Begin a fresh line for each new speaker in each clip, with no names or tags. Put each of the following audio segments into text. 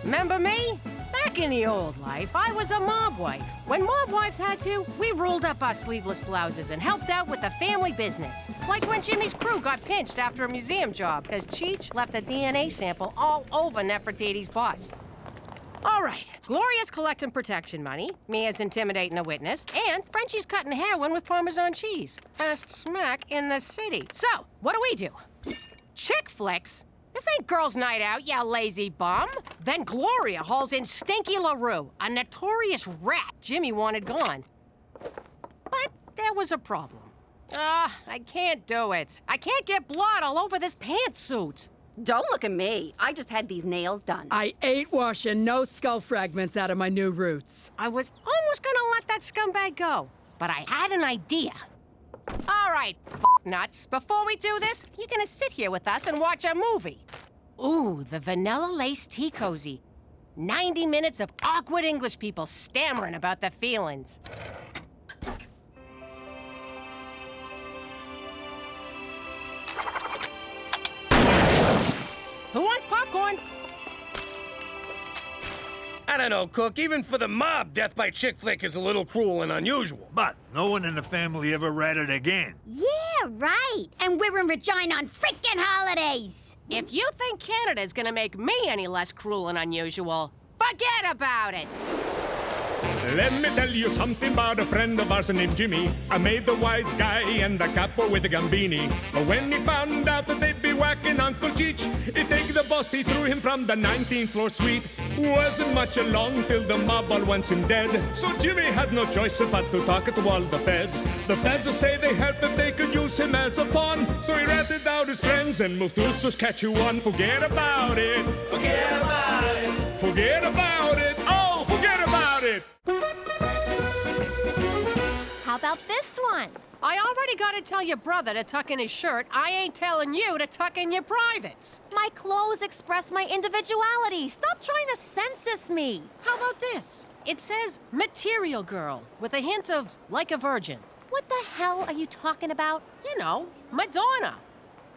Remember me? Back in the old life, I was a mob wife. When mob wives had to, we rolled up our sleeveless blouses and helped out with the family business. Like when Jimmy's crew got pinched after a museum job because Cheech left a DNA sample all over Nefertiti's bust. All right, Gloria's collecting protection money, Mia's intimidating a witness, and Frenchie's cutting heroin with Parmesan cheese. Fast smack in the city. So, what do? Chick flicks? This ain't girls' night out, you lazy bum. Then Gloria hauls in Stinky LaRue, a notorious rat Jimmy wanted gone. But there was a problem. I can't do it. I can't get blood all over this pantsuit.
Don't look at me. I just had these nails done.
I ain't washing no skull fragments out of my new roots.
I was almost gonna let that scumbag go, but I had an idea. All right, nuts. Before we do this, you're gonna sit here with us and watch a movie. Ooh, the Vanilla Lace Tea Cozy. 90 minutes of awkward English people stammering about their feelings. Who wants popcorn?
I don't know, Cook. Even for the mob, death by chick flick is a little cruel and unusual.
But no one in the family ever read it again.
Yeah, right. And we're in Regina on freaking holidays.
If you think Canada's gonna make me any less cruel and unusual, forget about it.
Let me tell you something about a friend of ours named Jimmy. I made the wise guy and the capo with the Gambini. But when he found out that they'd be whacking Uncle Cheech, he'd take the boss, he threw him from the 19th floor suite. Wasn't much along till the mob all wants him dead. So Jimmy had no choice but to talk to all the feds. The feds say they help if they could use him as a pawn. So he ratted out his friends and moved to Saskatchewan. Forget about it.
Forget about it.
Forget about it. Oh, forget about it.
How about this one?
I already gotta tell your brother to tuck in his shirt. I ain't telling you to tuck in your privates.
My clothes express my individuality. Stop trying to census me.
How about this? It says Material Girl with a hint of like a virgin.
What the hell are you talking about?
You know, Madonna.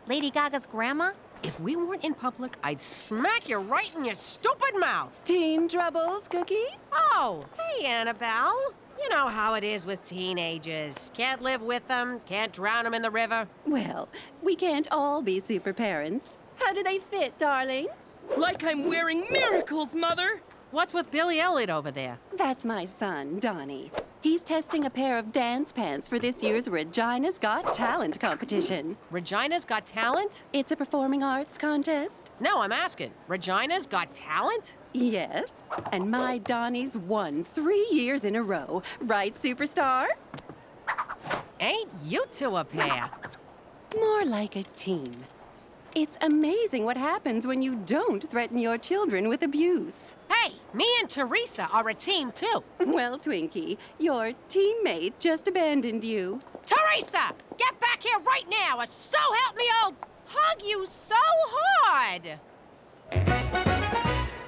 Lady Gaga's grandma?
If we weren't in public, I'd smack you right in your stupid mouth.
Teen troubles, Cookie?
Oh, hey, Annabelle. You know how it is with teenagers. Can't live with them, can't drown them in the river.
Well, we can't all be super parents. How do they fit, darling?
Like I'm wearing miracles, Mother!
What's with Billy Elliot over there?
That's my son, Donnie. He's testing a pair of dance pants for this year's Regina's Got Talent competition.
Regina's Got Talent?
It's a performing arts contest.
No, I'm asking. Regina's Got Talent?
Yes, and my Donnie's won 3 years in a row. Right, superstar?
Ain't you two a pair?
More like a team. It's amazing what happens when you don't threaten your children with abuse.
Hey, me and Theresa are a team, too.
Well, Twinkie, your teammate just abandoned you.
Theresa, get back here right now, or so help me I'll hug you so hard.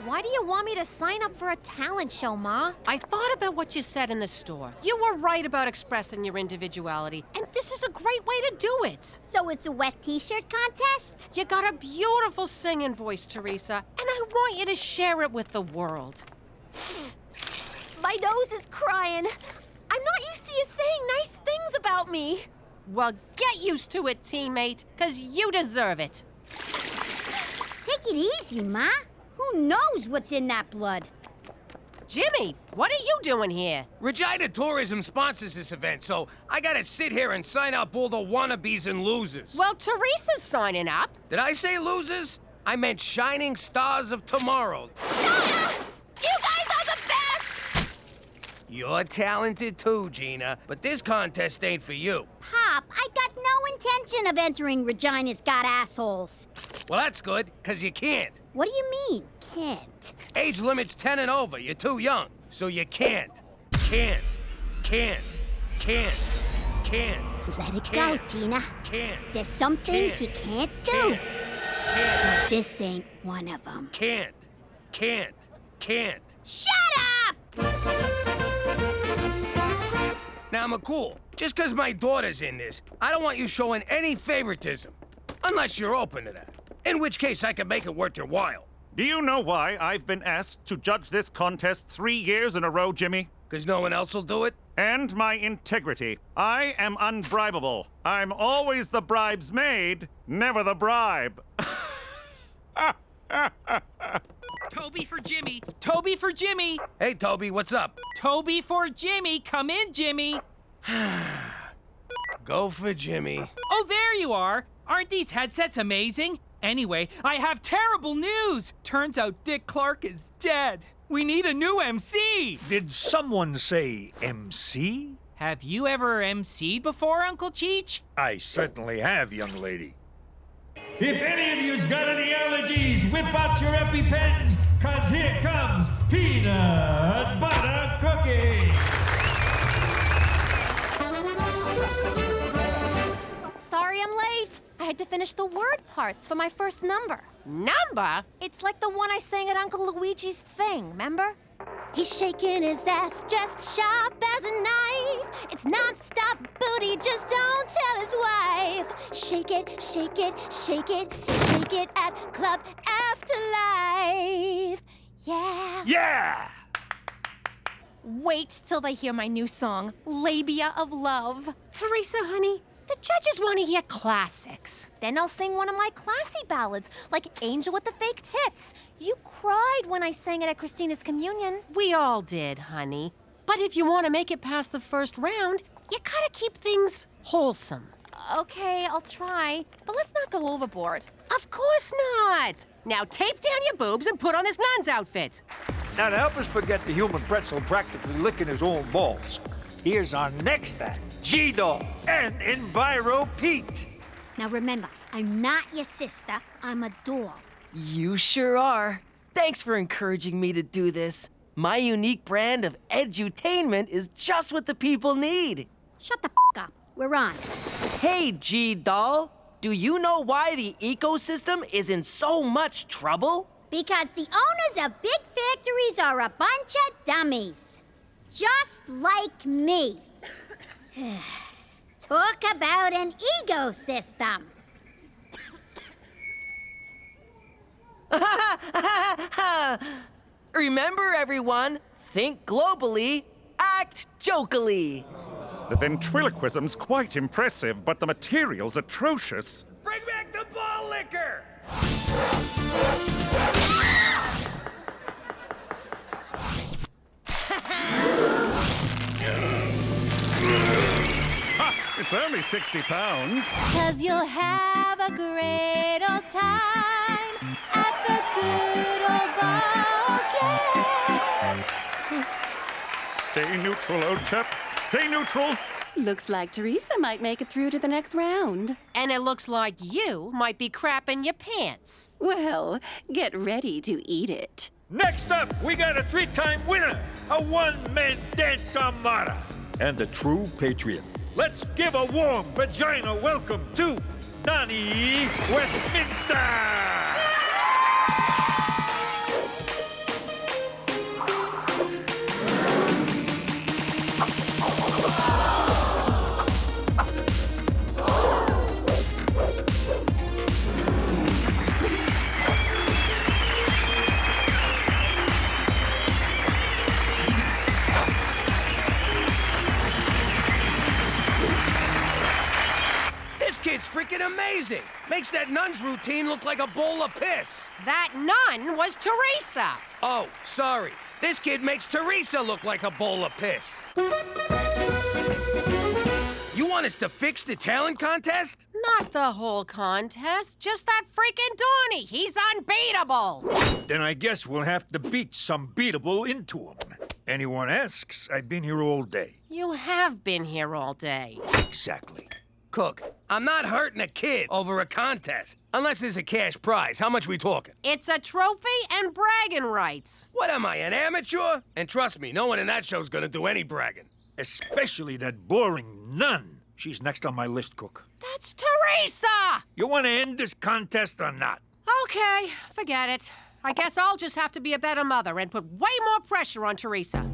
Why do you want me to sign up for a talent show, Ma?
I thought about what you said in the store. You were right about expressing your individuality, and this is a great way to do it.
So it's a wet t-shirt contest?
You got a beautiful singing voice, Theresa, and I want you to share it with the world.
My nose is crying. I'm not used to you saying nice things about me.
Well, get used to it, teammate, 'cause you deserve it.
Take it easy, Ma. Who knows what's in that blood?
Jimmy, what are you doing here?
Regina Tourism sponsors this event, so I gotta sit here and sign up all the wannabes and losers.
Well, Teresa's signing up.
Did I say losers? I meant shining stars of tomorrow.
You guys are the best!
You're talented too, Gina, but this contest ain't for you.
Pop, I got no intention of entering Regina's Got Assholes.
Well, that's good, 'cause you can't.
What do you mean, can't?
Age limit's 10 and over. You're too young. So you can't. Can't.
Let it go, Gina.
Can't.
There's some things you can't do.
Can't.
This ain't one of them.
Can't.
Shut up!
Now, McCool, just 'cause my daughter's in this, I don't want you showing any favoritism. Unless you're open to that. In which case, I can make it worth your while.
Do you know why I've been asked to judge this contest 3 years in a row, Jimmy?
'Cause no one else will do it?
And my integrity. I am unbribable. I'm always the bridesmaid, never the bribe.
Toby for Jimmy. Toby for Jimmy.
Hey, Toby, what's up?
Toby for Jimmy. Come in, Jimmy.
Go for Jimmy.
Oh, there you are. Aren't these headsets amazing? Anyway, I have terrible news. Turns out Dick Clark is dead. We need a new MC.
Did someone say MC?
Have you ever MC'd before, Uncle Cheech?
I certainly have, young lady.
If any of you's got any allergies, whip out your EpiPens, 'cause here comes peanut butter cookie.
Sorry I'm late. I had to finish the word parts for my first number.
Number?
It's like the one I sang at Uncle Luigi's thing, remember? He's shaking his ass just sharp as a knife. It's non-stop booty, just don't tell his wife. Shake it, shake it, shake it, shake it at Club Afterlife. Yeah.
Yeah!
Wait till they hear my new song, Labia of Love.
Theresa, honey, the judges want to hear classics.
Then I'll sing one of my classy ballads, like Angel with the Fake Tits. You cried when I sang it at Christina's communion.
We all did, honey. But if you want to make it past the first round, you gotta keep things wholesome.
Okay, I'll try, but let's not go overboard.
Of course not. Now tape down your boobs and put on this nun's outfit.
Now to help us forget the human pretzel practically licking his own balls, here's our next act, G-Doll and Enviro Pete.
Now remember, I'm not your sister, I'm a doll.
You sure are. Thanks for encouraging me to do this. My unique brand of edutainment is just what the people need.
Shut the up. We're on.
Hey, G-Doll. Do you know why the ecosystem is in so much trouble?
Because the owners of big factories are a bunch of dummies. Just like me. Talk about an ecosystem.
Remember, everyone, think globally, act jokily.
The ventriloquism's quite impressive, but the material's atrocious.
Bring back the ball liquor!
Ha! It's only 60 pounds.
'Cause you'll have a great old time at the good old ball game.
Stay neutral, old chap. Stay neutral.
Looks like Theresa might make it through to the next round.
And it looks like you might be crapping your pants.
Well, get ready to eat it.
Next up, we got a 3-time winner, a one-man dance armada, and a true patriot. Let's give a warm vagina welcome to Donnie Westminster!
Kid's freaking amazing. Makes that nun's routine look like a bowl of piss.
That nun was Theresa.
Oh, sorry. This kid makes Theresa look like a bowl of piss. You want us to fix the talent contest?
Not the whole contest, just that freaking Donnie. He's unbeatable.
Then I guess we'll have to beat some beatable into him. Anyone asks, I've been here all day.
You have been here all day.
Exactly.
Cook, I'm not hurting a kid over a contest. Unless there's a cash prize. How much we talking?
It's a trophy and bragging rights.
What am I, an amateur? And trust me, no one in that show's gonna do any bragging.
Especially that boring nun. She's next on my list, Cook.
That's Theresa!
You want to end this contest or not?
Okay, forget it. I guess I'll just have to be a better mother and put way more pressure on Theresa.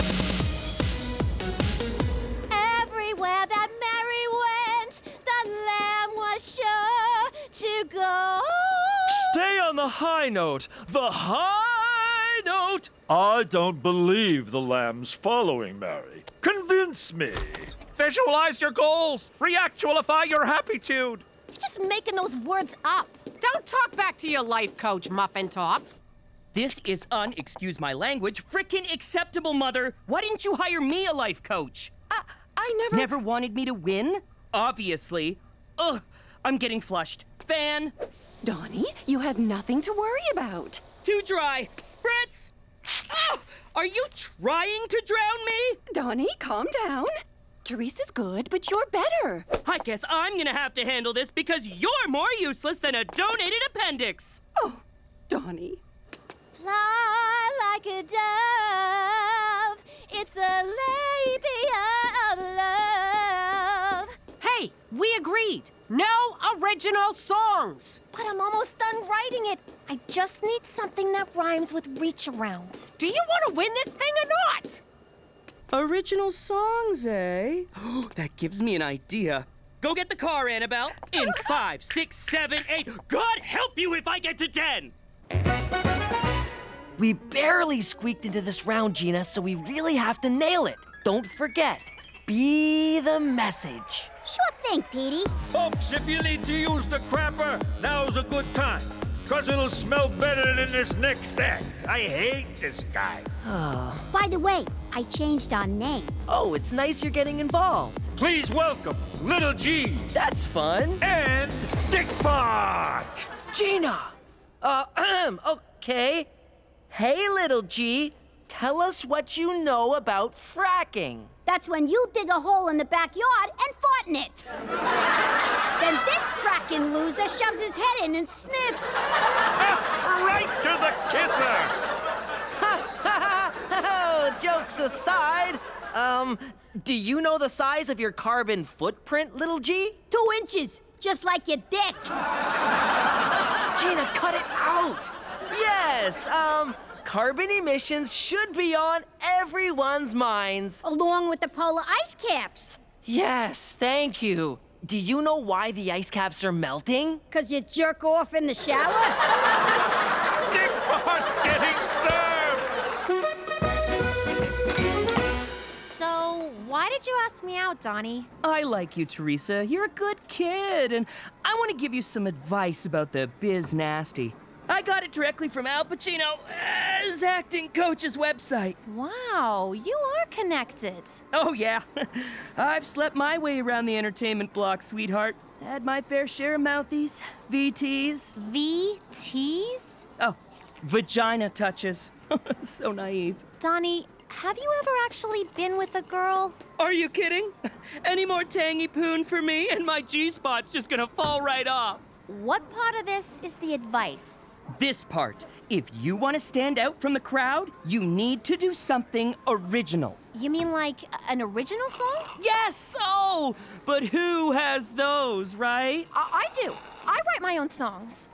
Everywhere that Mary went, the lamb was sure to go.
Stay on the
the high note. The high note!
I don't believe the lamb's following, Mary. Convince me.
Visualize your goals. Reactualify your happitude.
You're just making those words up.
Don't talk back to your life coach, Muffin Top.
This is excuse my language, frickin' acceptable, Mother. Why didn't you hire me a life coach?
I never...
Never wanted me to win? Obviously. Ugh, I'm getting flushed. Fan.
Donnie, you have nothing to worry about.
Too dry. Spritz! Oh, are you trying to drown me?
Donnie, calm down. Teresa's good, but you're better.
I guess I'm gonna have to handle this because you're more useless than a donated appendix.
Oh, Donnie.
Fly like a dove. It's a labia of love.
Hey, we agreed. No original songs.
But I'm almost done writing it. I just need something that rhymes with reach around.
Do you want to win this thing or not?
Original songs, eh? That gives me an idea. Go get the car, Annabelle. In 5, 6, 7, 8. God help you if I get to 10.
We barely squeaked into this round, Gina, so we really have to nail it. Don't forget, be the message.
Sure thing, Petey.
Folks, if you need to use the crapper, now's a good time. Cause it'll smell better than this next act. I hate this guy.
By the way, I changed our name.
Oh, it's nice you're getting involved.
Please welcome Little G.
That's fun.
And Dickbot.
Gina! Okay. Hey, Little G, tell us what you know about fracking.
That's when you dig a hole in the backyard and fart in it. Then this cracking loser shoves his head in and sniffs.
Right to the kisser.
Oh, jokes aside, do you know the size of your carbon footprint, Little G?
2 inches, just like your dick.
Gina, cut it out. Yes, carbon emissions should be on everyone's minds.
Along with the polar ice caps.
Yes, thank you. Do you know why the ice caps are melting?
'Cause you jerk off in the shower?
Dickbot's getting served.
So, why did you ask me out, Donnie?
I like you, Theresa. You're a good kid, and I want to give you some advice about the biz nasty. I got it directly from Al Pacino's acting coach's website.
Wow, you are connected.
Oh, yeah. I've slept my way around the entertainment block, sweetheart. Had my fair share of mouthies, VTs.
VTs?
Oh, vagina touches. So naive.
Donnie, have you ever actually been with a girl?
Are you kidding? Any more tangy poon for me, and my G-spot's just gonna fall right off.
What part of this is the advice?
This part. If you want to stand out from the crowd, you need to do something original.
You mean like an original song?
Yes! Oh! But who has those, right?
I do. I write my own songs.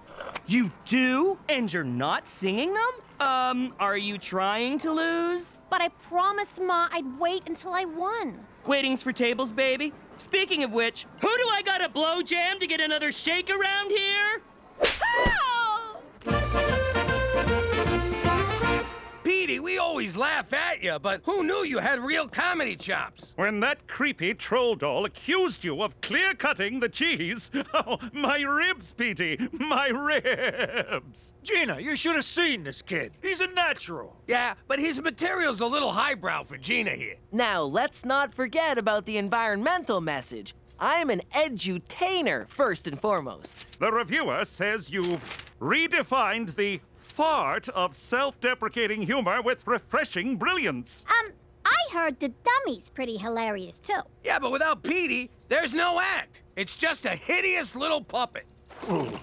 You do? And you're not singing them? Are you trying to lose?
But I promised Ma I'd wait until I won.
Waiting's for tables, baby. Speaking of which, who do I gotta blow jam to get another shake around here?
Petey, we always laugh at you, but who knew you had real comedy chops?
When that creepy troll doll accused you of clear-cutting the cheese. Oh, my ribs, Petey, my ribs.
Gina, you should have seen this kid. He's a natural.
Yeah, but his material's a little highbrow for Gina here.
Now, let's not forget about the environmental message. I'm an edutainer, first and foremost.
The reviewer says you've redefined the fart of self-deprecating humor with refreshing brilliance.
I heard the dummy's pretty hilarious, too.
Yeah, but without Petey, there's no act. It's just a hideous little puppet.
Ooh,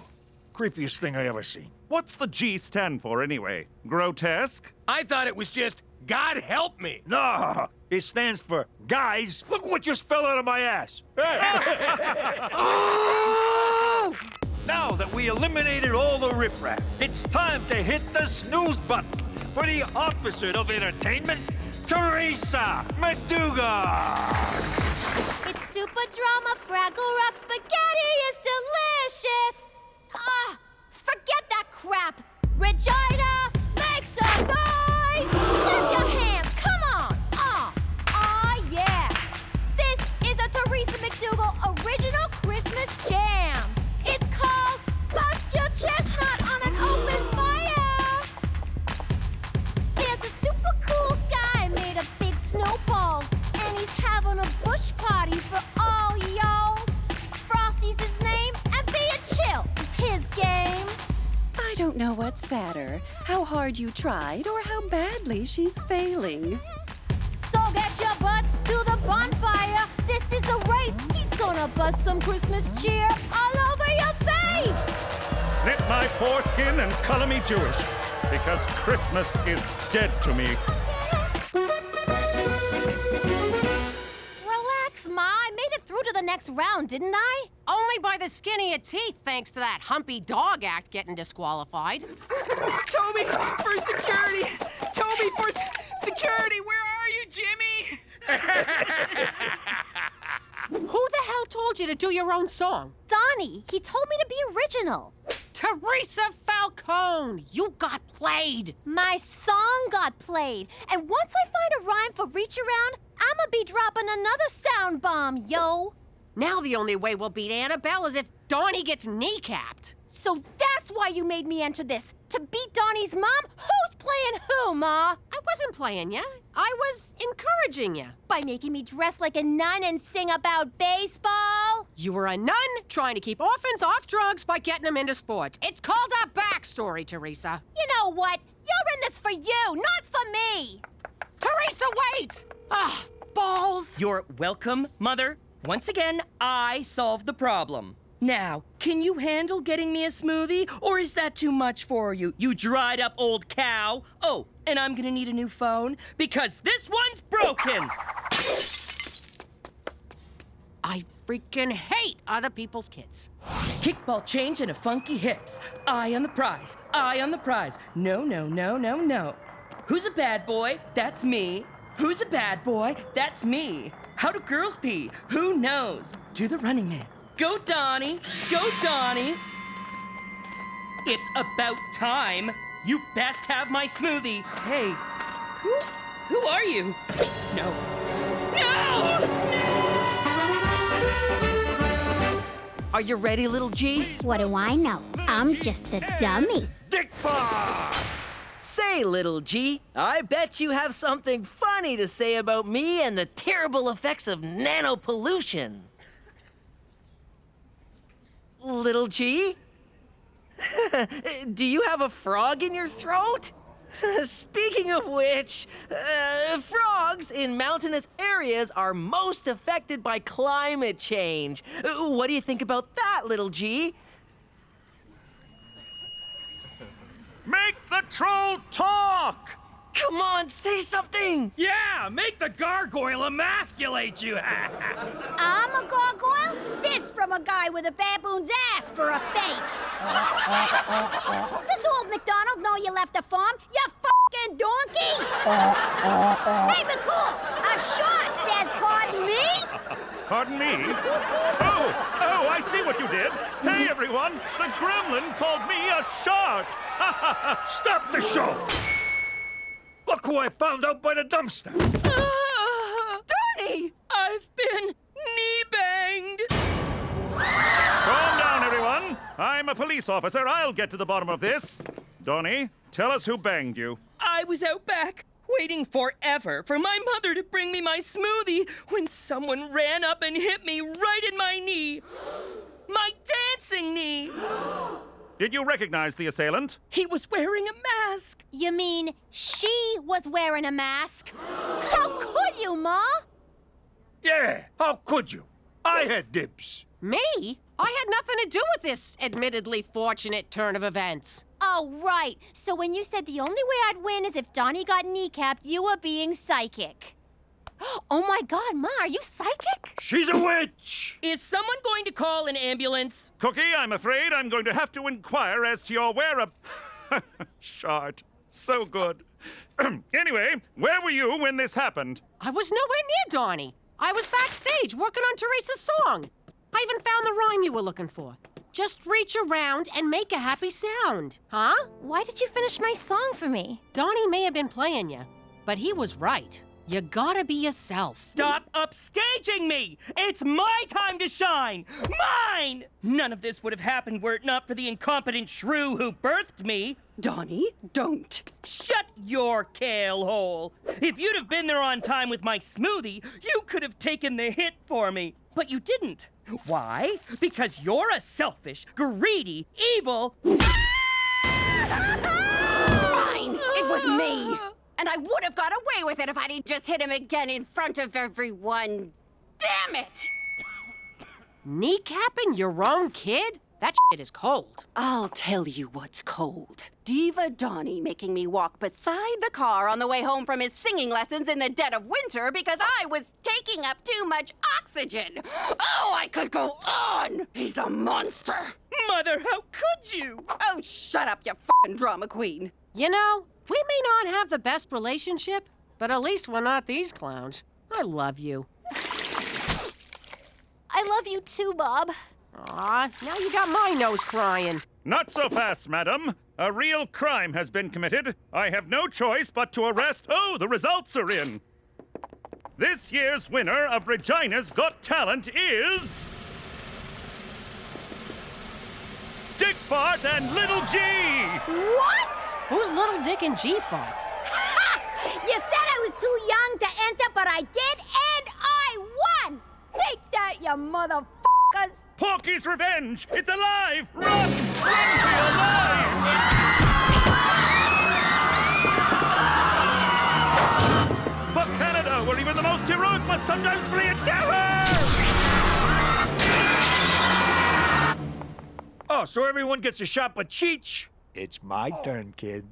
creepiest thing I ever seen.
What's the G stand for, anyway? Grotesque?
I thought it was just, God help me.
No, it stands for guys. Look what just fell out of my ass. Now that we eliminated all the riffraff, it's time to hit the snooze button for the opposite of entertainment, Theresa MacDougal.
It's super drama, Fraggle Rock spaghetti is delicious. Forget that crap. Regina, make some noise! Clap your hands, come on! Yeah! This is a Theresa MacDougal original Christmas jam. It's called Bust Your Chestnut on an Open Fire. There's a super cool guy made of big snowballs, and he's having a bush party for all y'alls. Frosty's his name, and being chill is his game.
I don't know what's sadder, how hard you tried or how badly she's failing.
So get your butts to the bonfire. This is a race. He's gonna bust some Christmas cheer all over your face.
Snip my foreskin and color me Jewish, because Christmas is dead to me.
Relax, Ma. I made it through to the next round, didn't I?
Only by the skin of your teeth, thanks to that humpy dog act getting disqualified.
Toby, for security! Toby, for security! Where are you, Jimmy?
Who the hell told you to do your own song?
Donnie, he told me to be original.
Theresa Falcone, you got played.
My song got played. And once I find a rhyme for Reach Around, I'ma be dropping another sound bomb, yo.
Now the only way we'll beat Annabelle is if Donnie gets kneecapped.
So that's why you made me enter this, to beat Donnie's mom? Who's playing who, Ma?
I wasn't playing ya. I was encouraging ya.
By making me dress like a nun and sing about baseball?
You were a nun trying to keep orphans off drugs by getting them into sports. It's called a backstory, Theresa.
You know what? You're in this for you, not for me.
Theresa, wait! Balls.
You're welcome, Mother. Once again, I solved the problem. Now, can you handle getting me a smoothie, or is that too much for you, you dried up old cow? Oh, and I'm gonna need a new phone, because this one's broken!
I freaking hate other people's kids.
Kickball change and a funky hips. Eye on the prize, eye on the prize. No, no, no, no, no. Who's a bad boy? That's me. Who's a bad boy? That's me. How do girls pee? Who knows? Do the Running Man. Go, Donnie! Go, Donnie! It's about time. You best have my smoothie. Hey, who are you? No. No!
Are you ready, little G?
What do I know? I'm just a dummy.
Dick Bar!
Say, little G, I bet you have something funny to say about me and the terrible effects of nanopollution. Little G? Do you have a frog in your throat? Speaking of which, frogs in mountainous areas are most affected by climate change. What do you think about that, little G?
Make the troll talk!
Come on, say something!
Yeah, make the gargoyle emasculate you!
I'm a gargoyle? This from a guy with a baboon's ass for a face. Does old MacDonald know you left the farm, you fucking donkey? Hey, McCool, a short says pardon me?
Pardon me? Oh, I see what you did. Hey, everyone, the gremlin called me a shart.
Stop the show! Look who I found out by the dumpster.
Donnie! I've been knee-banged.
Calm down, everyone. I'm a police officer. I'll get to the bottom of this. Donnie, tell us who banged you.
I was out back, waiting forever for my mother to bring me my smoothie when someone ran up and hit me right in my knee. My dancing knee.
Did you recognize the assailant?
He was wearing a mask.
You mean she was wearing a mask? How could you, Ma?
Yeah, how could you? I had dibs.
Me? I had nothing to do with this admittedly fortunate turn of events.
Oh, right. So when you said the only way I'd win is if Donnie got kneecapped, you were being psychic. Oh my God, Ma, are you psychic?
She's a witch!
Is someone going to call an ambulance?
Cookie, I'm afraid I'm going to have to inquire as to your whereabouts. Shart. So good. Anyway, where were you when this happened?
I was nowhere near Donnie. I was backstage working on Theresa's song. I even found the rhyme you were looking for. Just reach around and make a happy sound. Huh?
Why did you finish my song for me?
Donnie may have been playing you, but he was right. You gotta be yourself.
Stop upstaging me! It's my time to shine! Mine! None of this would have happened were it not for the incompetent shrew who birthed me.
Donnie, don't.
Shut your kale hole! If you'd have been there on time with my smoothie, you could have taken the hit for me. But you didn't. Why? Because you're a selfish, greedy, evil...
Fine! It was me! And I would have got away with it if I'd just hit him again in front of everyone. Damn it!
Kneecapping your own kid? That shit is cold.
I'll tell you what's cold. Diva Donnie making me walk beside the car on the way home from his singing lessons in the dead of winter because I was taking up too much oxygen. Oh, I could go on! He's a monster!
Mother, how could you?
Oh, shut up, you f***ing drama queen.
You know, we may not have the best relationship, but at least we're not these clowns. I love you.
I love you too, Bob.
Aw, now you got my nose crying.
Not so fast, madam. A real crime has been committed. I have no choice but to arrest... Oh, the results are in. This year's winner of Regina's Got Talent is... Dick Fart and Little G!
What?
Who's Little Dick and G Fart?
You said I was too young to enter, but I did, and I won! Take that, you motherfuckers!
Porky's Revenge! It's alive! Run! Run for your lives! For Canada, where even the most heroic must sometimes flee in terror!
Oh, so everyone gets a shot but Cheech? It's my turn, kid.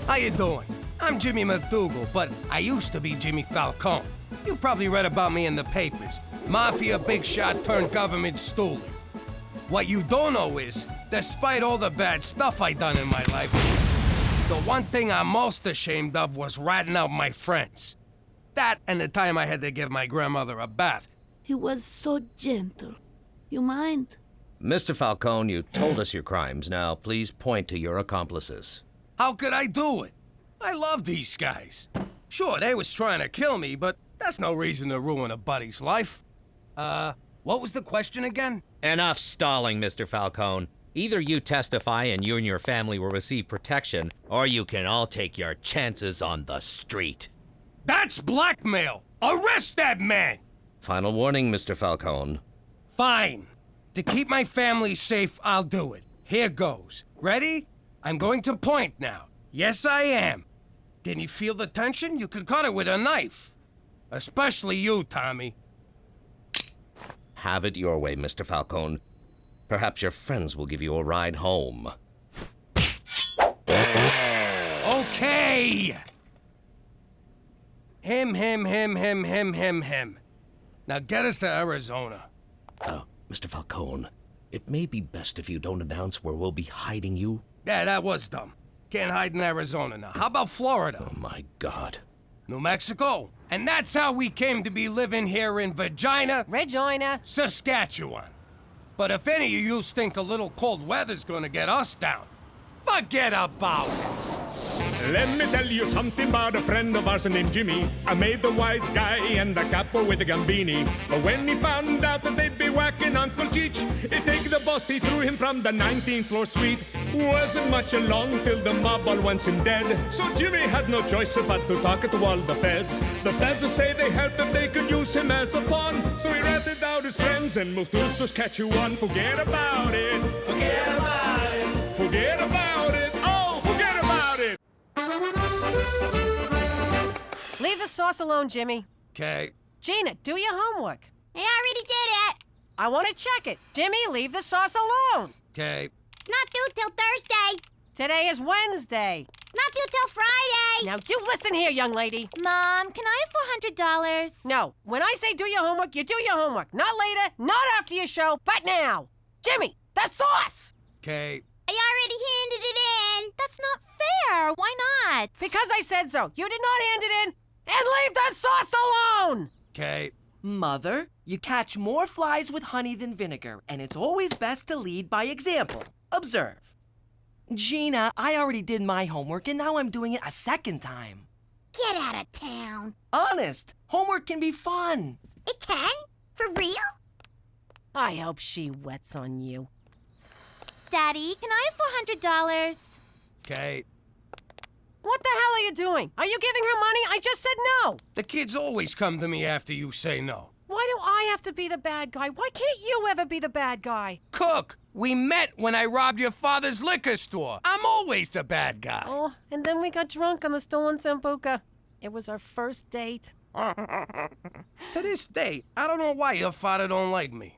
How you doing? I'm Jimmy MacDougal, but I used to be Jimmy Falcone. You probably read about me in the papers. Mafia big shot turned government stoolie. What you don't know is, despite all the bad stuff I done in my life, the one thing I'm most ashamed of was ratting out my friends. That and the time I had to give my grandmother a bath.
He was so gentle. You mind?
Mr. Falcone, you told us your crimes. Now, please point to your accomplices.
How could I do it? I love these guys. Sure, they was trying to kill me, but that's no reason to ruin a buddy's life. What was the question again?
Enough stalling, Mr. Falcone. Either you testify and you and your family will receive protection, or you can all take your chances on the street.
That's blackmail! Arrest that man!
Final warning, Mr. Falcone.
Fine. To keep my family safe, I'll do it. Here goes. Ready? I'm going to point now. Yes, I am. Can you feel the tension? You could cut it with a knife. Especially you, Tommy.
Have it your way, Mr. Falcone. Perhaps your friends will give you a ride home.
Okay! Him. Now get us to Arizona.
Mr. Falcone, it may be best if you don't announce where we'll be hiding you.
Yeah, that was dumb. Can't hide in Arizona now. How about Florida?
Oh, my God.
New Mexico. And that's how we came to be living here in Regina, Saskatchewan. But if any of you think a little cold weather's gonna get us down, forget about it.
Let me tell you something about a friend of ours named Jimmy. I made the wise guy and the capo with the Gambini. But when he found out that they'd be whacking Uncle Cheech, he'd take the boss, he threw him from the 19th floor suite. Wasn't much along till the mob all wants him dead. So Jimmy had no choice but to talk to all the feds. The feds say they helped if they could use him as a pawn. So he ratted out his friends and moved to Saskatchewan. Forget about it. Forget about it. Forget about it. Oh, forget about it.
Leave the sauce alone, Jimmy.
Okay.
Gina, do your homework.
I already did it.
I want to check it. Jimmy, leave the sauce alone.
Okay.
It's not due till Thursday.
Today is Wednesday.
Not due till Friday.
Now, you listen here, young lady.
Mom, can I have $400?
No, when I say do your homework, you do your homework. Not later, not after your show, but now. Jimmy, the sauce!
Okay.
I already handed it in.
That's not fair. Why not?
Because I said so. You did not hand it in, and leave the sauce alone!
Okay.
Mother, you catch more flies with honey than vinegar, and it's always best to lead by example. Observe. Gina, I already did my homework, and now I'm doing it a second time.
Get out of town.
Honest, homework can be fun.
It can? For real?
I hope she wets on you.
Daddy, can I have $400?
Okay.
What the hell are you doing? Are you giving her money? I just said no.
The kids always come to me after you say no.
Why do I have to be the bad guy? Why can't you ever be the bad guy?
Cook, we met when I robbed your father's liquor store. I'm always the bad guy.
Oh, and then we got drunk on the stolen Sambuca. It was our first date.
To this day, I don't know why your father don't like me.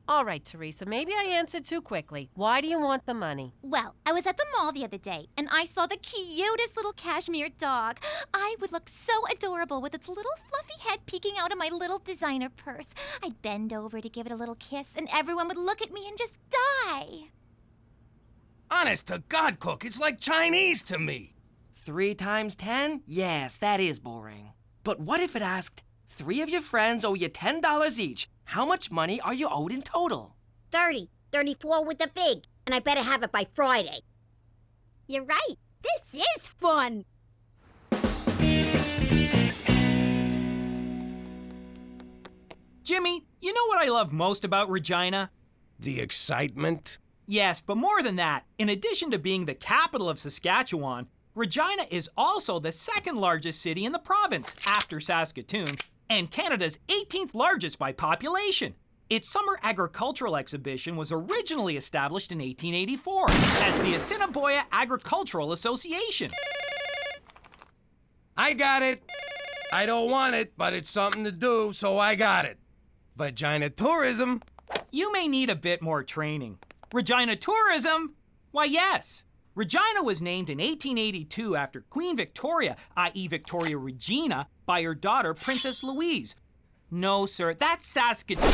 All right, Theresa, maybe I answered too quickly. Why do you want the money?
Well, I was at the mall the other day, and I saw the cutest little cashmere dog. I would look so adorable with its little fluffy head peeking out of my little designer purse. I'd bend over to give it a little kiss, and everyone would look at me and just die.
Honest to God, Cook, it's like Chinese to me.
3 times 10? Yes, that is boring. But what if it asked, 3 of your friends owe you $10 each. How much money are you owed in total?
30. 34 with the fig. And I better have it by Friday. You're right. This is fun.
Jimmy, you know what I love most about Regina?
The excitement?
Yes, but more than that, in addition to being the capital of Saskatchewan, Regina is also the second largest city in the province after Saskatoon, and Canada's 18th largest by population. Its summer agricultural exhibition was originally established in 1884 as the Assiniboia Agricultural Association.
I got it. I don't want it, but it's something to do, so I got it. Vagina tourism.
You may need a bit more training. Regina tourism? Why, yes. Regina was named in 1882 after Queen Victoria, i.e. Victoria Regina, by her daughter, Princess Louise. No, sir, that's Saskatoon.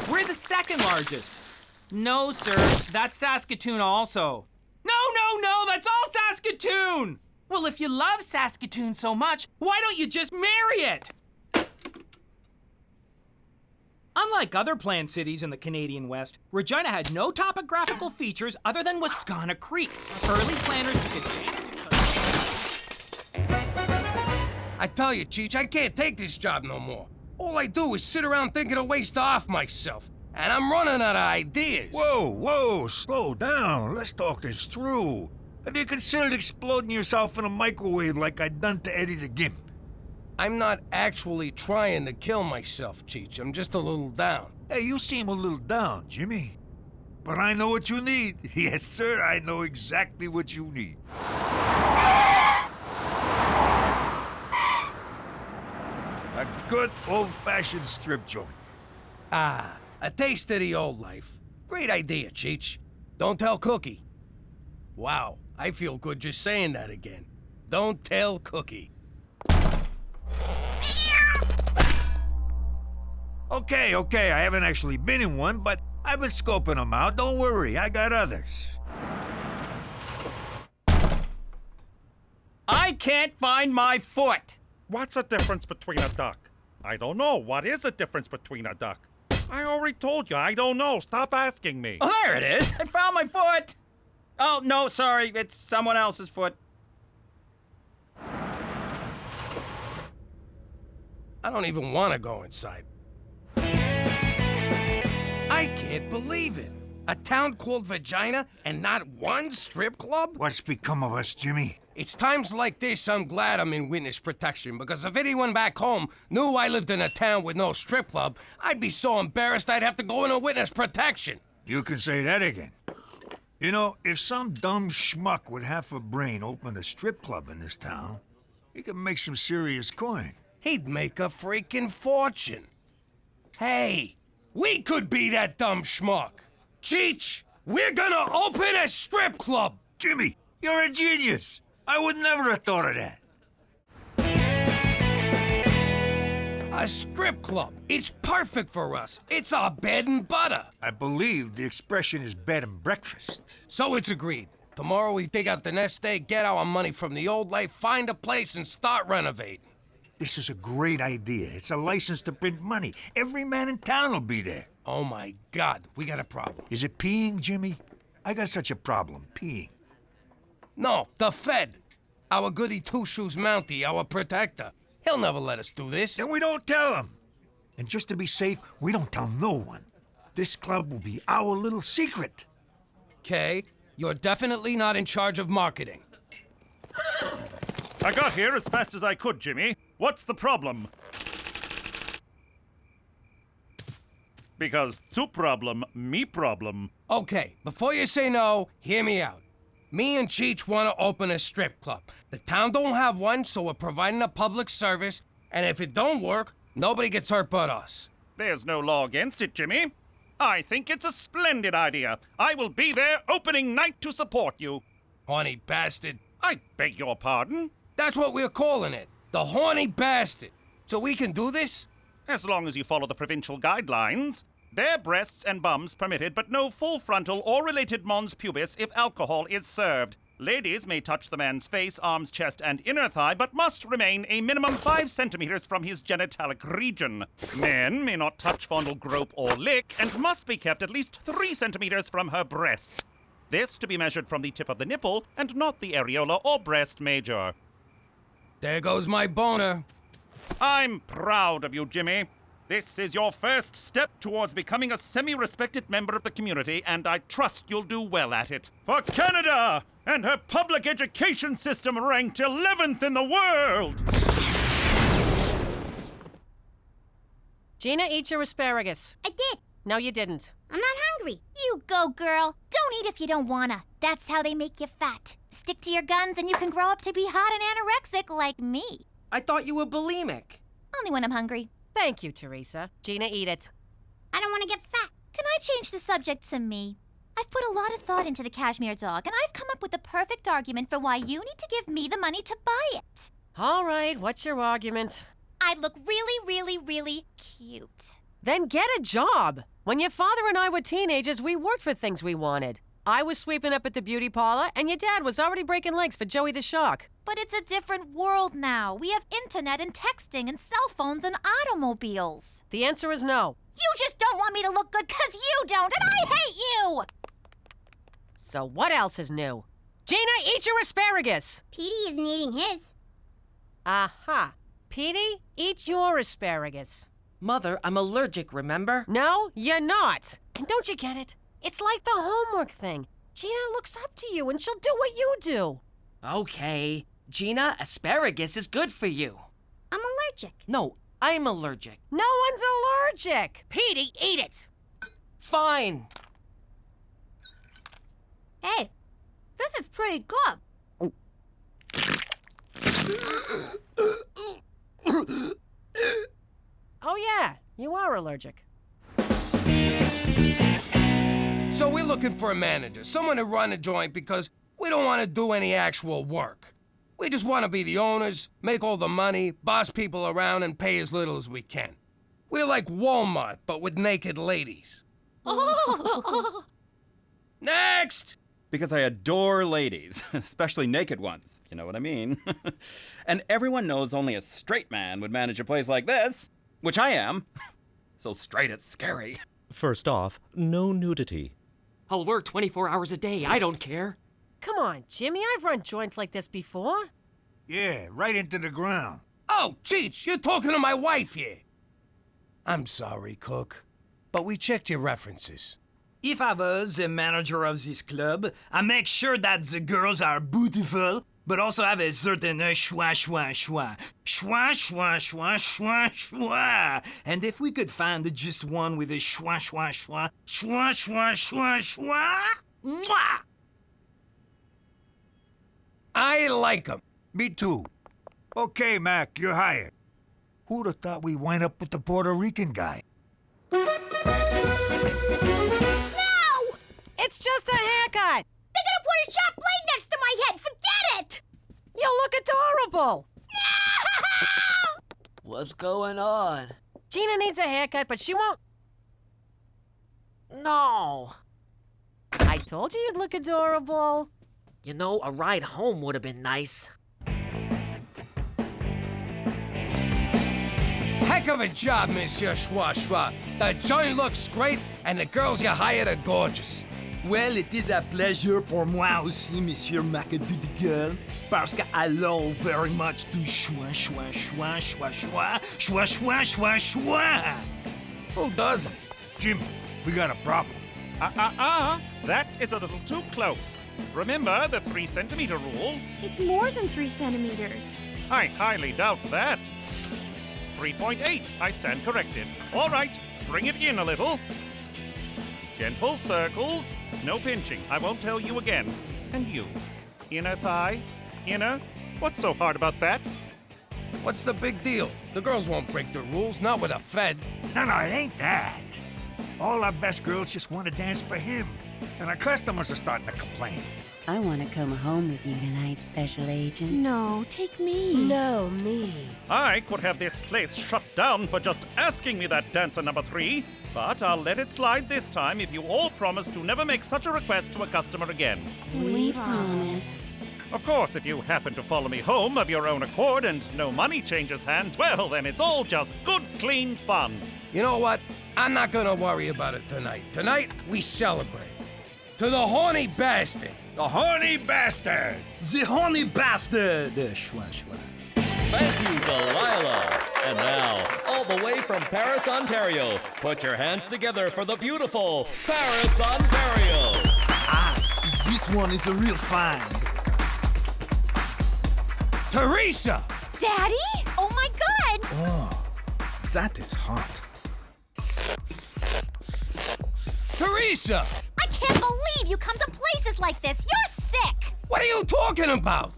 We're the second largest. No, sir, that's Saskatoon also. No, that's all Saskatoon! Well, if you love Saskatoon so much, why don't you just marry it? Unlike other planned cities in the Canadian West, Regina had no topographical features other than Wascana Creek. Early planners took advantage of such...
I tell you, Cheech, I can't take this job no more. All I do is sit around thinking of ways to off myself. And I'm running out of ideas.
Whoa, slow down. Let's talk this through. Have you considered exploding yourself in a microwave like I done to Eddie the Gimp?
I'm not actually trying to kill myself, Cheech. I'm just a little down.
Hey, you seem a little down, Jimmy. But I know what you need. Yes, sir, I know exactly what you need. A good old-fashioned strip joint.
Ah, a taste of the old life. Great idea, Cheech. Don't tell Cookie. Wow, I feel good just saying that again. Don't tell Cookie.
Okay, I haven't actually been in one, but I've been scoping them out. Don't worry, I got others.
I can't find my foot.
What's the difference between a duck? I don't know. What is the difference between a duck? I already told you, I don't know. Stop asking me.
Oh, there it is. I found my foot. Oh, no, sorry. It's someone else's foot.
I don't even want to go inside. I can't believe it. A town called Regina and not one strip club?
What's become of us, Jimmy?
It's times like this I'm glad I'm in witness protection, because if anyone back home knew I lived in a town with no strip club, I'd be so embarrassed I'd have to go into witness protection.
You can say that again. You know, if some dumb schmuck with half a brain opened a strip club in this town, he could make some serious coin.
He'd make a freaking fortune. Hey, we could be that dumb schmuck. Cheech, we're gonna open a strip club.
Jimmy, you're a genius. I would never have thought of that.
A strip club. It's perfect for us. It's our bed and butter.
I believe the expression is bed and breakfast.
So it's agreed. Tomorrow we dig out the nest egg, get our money from the old life, find a place, and start renovating.
This is a great idea. It's a license to print money. Every man in town will be there.
Oh my God, we got a problem.
Is it peeing, Jimmy? I got such a problem, peeing.
No, the Fed. Our goody two-shoes Mountie, our protector. He'll never let us do this.
Then we don't tell him. And just to be safe, we don't tell no one. This club will be our little secret.
Okay, you're definitely not in charge of marketing.
I got here as fast as I could, Jimmy. What's the problem? Because two problem, me problem.
Okay, before you say no, hear me out. Me and Cheech want to open a strip club. The town don't have one, so we're providing a public service, and if it don't work, nobody gets hurt but us.
There's no law against it, Jimmy. I think it's a splendid idea. I will be there opening night to support you.
Horny bastard.
I beg your pardon?
That's what we're calling it. The horny bastard. So we can do this?
As long as you follow the provincial guidelines. Bare breasts and bums permitted, but no full frontal or related mons pubis if alcohol is served. Ladies may touch the man's face, arms, chest, and inner thigh, but must remain a minimum 5 centimeters from his genitalic region. Men may not touch, fondle, grope, or lick, and must be kept at least 3 centimeters from her breasts. This to be measured from the tip of the nipple, and not the areola or breast major.
There goes my boner.
I'm proud of you, Jimmy. This is your first step towards becoming a semi-respected member of the community, and I trust you'll do well at it. For Canada and her public education system ranked 11th in the world!
Gina, eat your asparagus.
I did.
No, you didn't.
I'm not hungry. You go, girl. Don't eat if you don't wanna. That's how they make you fat. Stick to your guns and you can grow up to be hot and anorexic like me.
I thought you were bulimic.
Only when I'm hungry.
Thank you, Theresa. Gina, eat it.
I don't want to get fat. Can I change the subject to me? I've put a lot of thought into the cashmere dog, and I've come up with the perfect argument for why you need to give me the money to buy it.
All right, what's your argument?
I'd look really, really, really cute.
Then get a job. When your father and I were teenagers, we worked for things we wanted. I was sweeping up at the beauty parlor, and your dad was already breaking legs for Joey the Shark.
But it's a different world now. We have internet and texting and cell phones and automobiles.
The answer is no.
You just don't want me to look good because you don't, and I hate you!
So what else is new? Gina, eat your asparagus!
Petey isn't eating his.
Aha. Petey, eat your asparagus.
Mother, I'm allergic, remember?
No, you're not. And don't you get it? It's like the homework thing. Gina looks up to you and she'll do what you do.
Okay. Gina, asparagus is good for you.
I'm allergic.
No, I'm allergic.
No one's allergic. Petey, eat it.
Fine.
Hey, this is pretty good.
Oh yeah, you are allergic.
So we're looking for a manager, someone to run a joint because we don't want to do any actual work. We just want to be the owners, make all the money, boss people around, and pay as little as we can. We're like Walmart, but with naked ladies. Next!
Because I adore ladies, especially naked ones, you know what I mean? And everyone knows only a straight man would manage a place like this, which I am. So straight it's scary.
First off, no nudity.
I'll work 24 hours a day. I don't care.
Come on, Jimmy. I've run joints like this before.
Yeah, right into the ground.
Oh, Cheech, you're talking to my wife here. I'm sorry, Cook, but we checked your references.
If I was the manager of this club, I make sure that the girls are beautiful, but also have a certain schwa, schwa, schwa. Schwa, schwa, schwa, schwa, schwa. And if we could find just one with a schwa, schwa, schwa, schwa, schwa, schwa, schwa, mwah!
I like them.
Me too. Okay, Mac, you're hired. Who'd have thought we'd wind up with the Puerto Rican guy?
No!
It's just a haircut.
They're gonna put a sharp blade next to my head. Forget it!
You look adorable.
What's going on?
Gina needs a haircut, but she won't.
No.
I told you you'd look adorable.
You know, a ride home would have been nice.
Heck of a job, Monsieur Schwa Schwa. The joint looks great, and the girls you hired are gorgeous.
Well, it is a pleasure pour moi aussi, Monsieur MacDougal, parce que allons very much to schwa schwa schwa schwa schwa schwa schwa schwa schwa.
Who doesn't?
Jimmy, we got a problem.
That is a little too close. Remember the 3 centimeter rule?
It's more than 3 centimeters.
I highly doubt that. 3.8, I stand corrected. All right, bring it in a little. Gentle circles, no pinching. I won't tell you again. And you, inner thigh, inner. What's so hard about that?
What's the big deal? The girls won't break the rules, not with a Fed.
No, it ain't that. All our best girls just want to dance for him, and our customers are starting to complain.
I want to come home with you tonight, Special Agent.
No, take me.
No, me.
I could have this place shut down for just asking me that, dancer number 3. But I'll let it slide this time if you all promise to never make such a request to a customer again.
We promise.
Of course, if you happen to follow me home of your own accord and no money changes hands, well, then it's all just good, clean fun.
You know what? I'm not gonna worry about it tonight. Tonight, we celebrate. To the horny bastard.
The horny bastard!
The horny bastard! Schwa schwa.
Thank you, Delilah. And now, all the way from Paris, Ontario, put your hands together for the beautiful Paris, Ontario.
This one is a real find.
Theresa!
Daddy? Oh my God!
Oh, that is hot.
Theresa!
I can't believe you come to places like this. You're sick!
What are you talking about?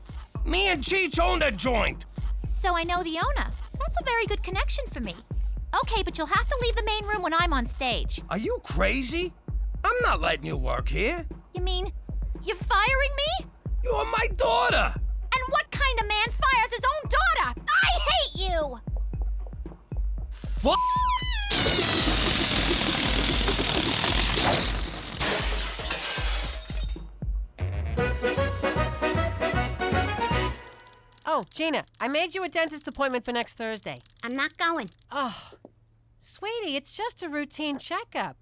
Me and Cheech own the joint.
So I know the owner. That's a very good connection for me. Okay, but you'll have to leave the main room when I'm on stage.
Are you crazy? I'm not letting you work here.
You mean you're firing me?
You're my daughter.
And what kind of man fires his own daughter? I hate you!
Fuck!
Oh, Gina, I made you a dentist appointment for next Thursday.
I'm not going.
Oh, sweetie, it's just a routine checkup.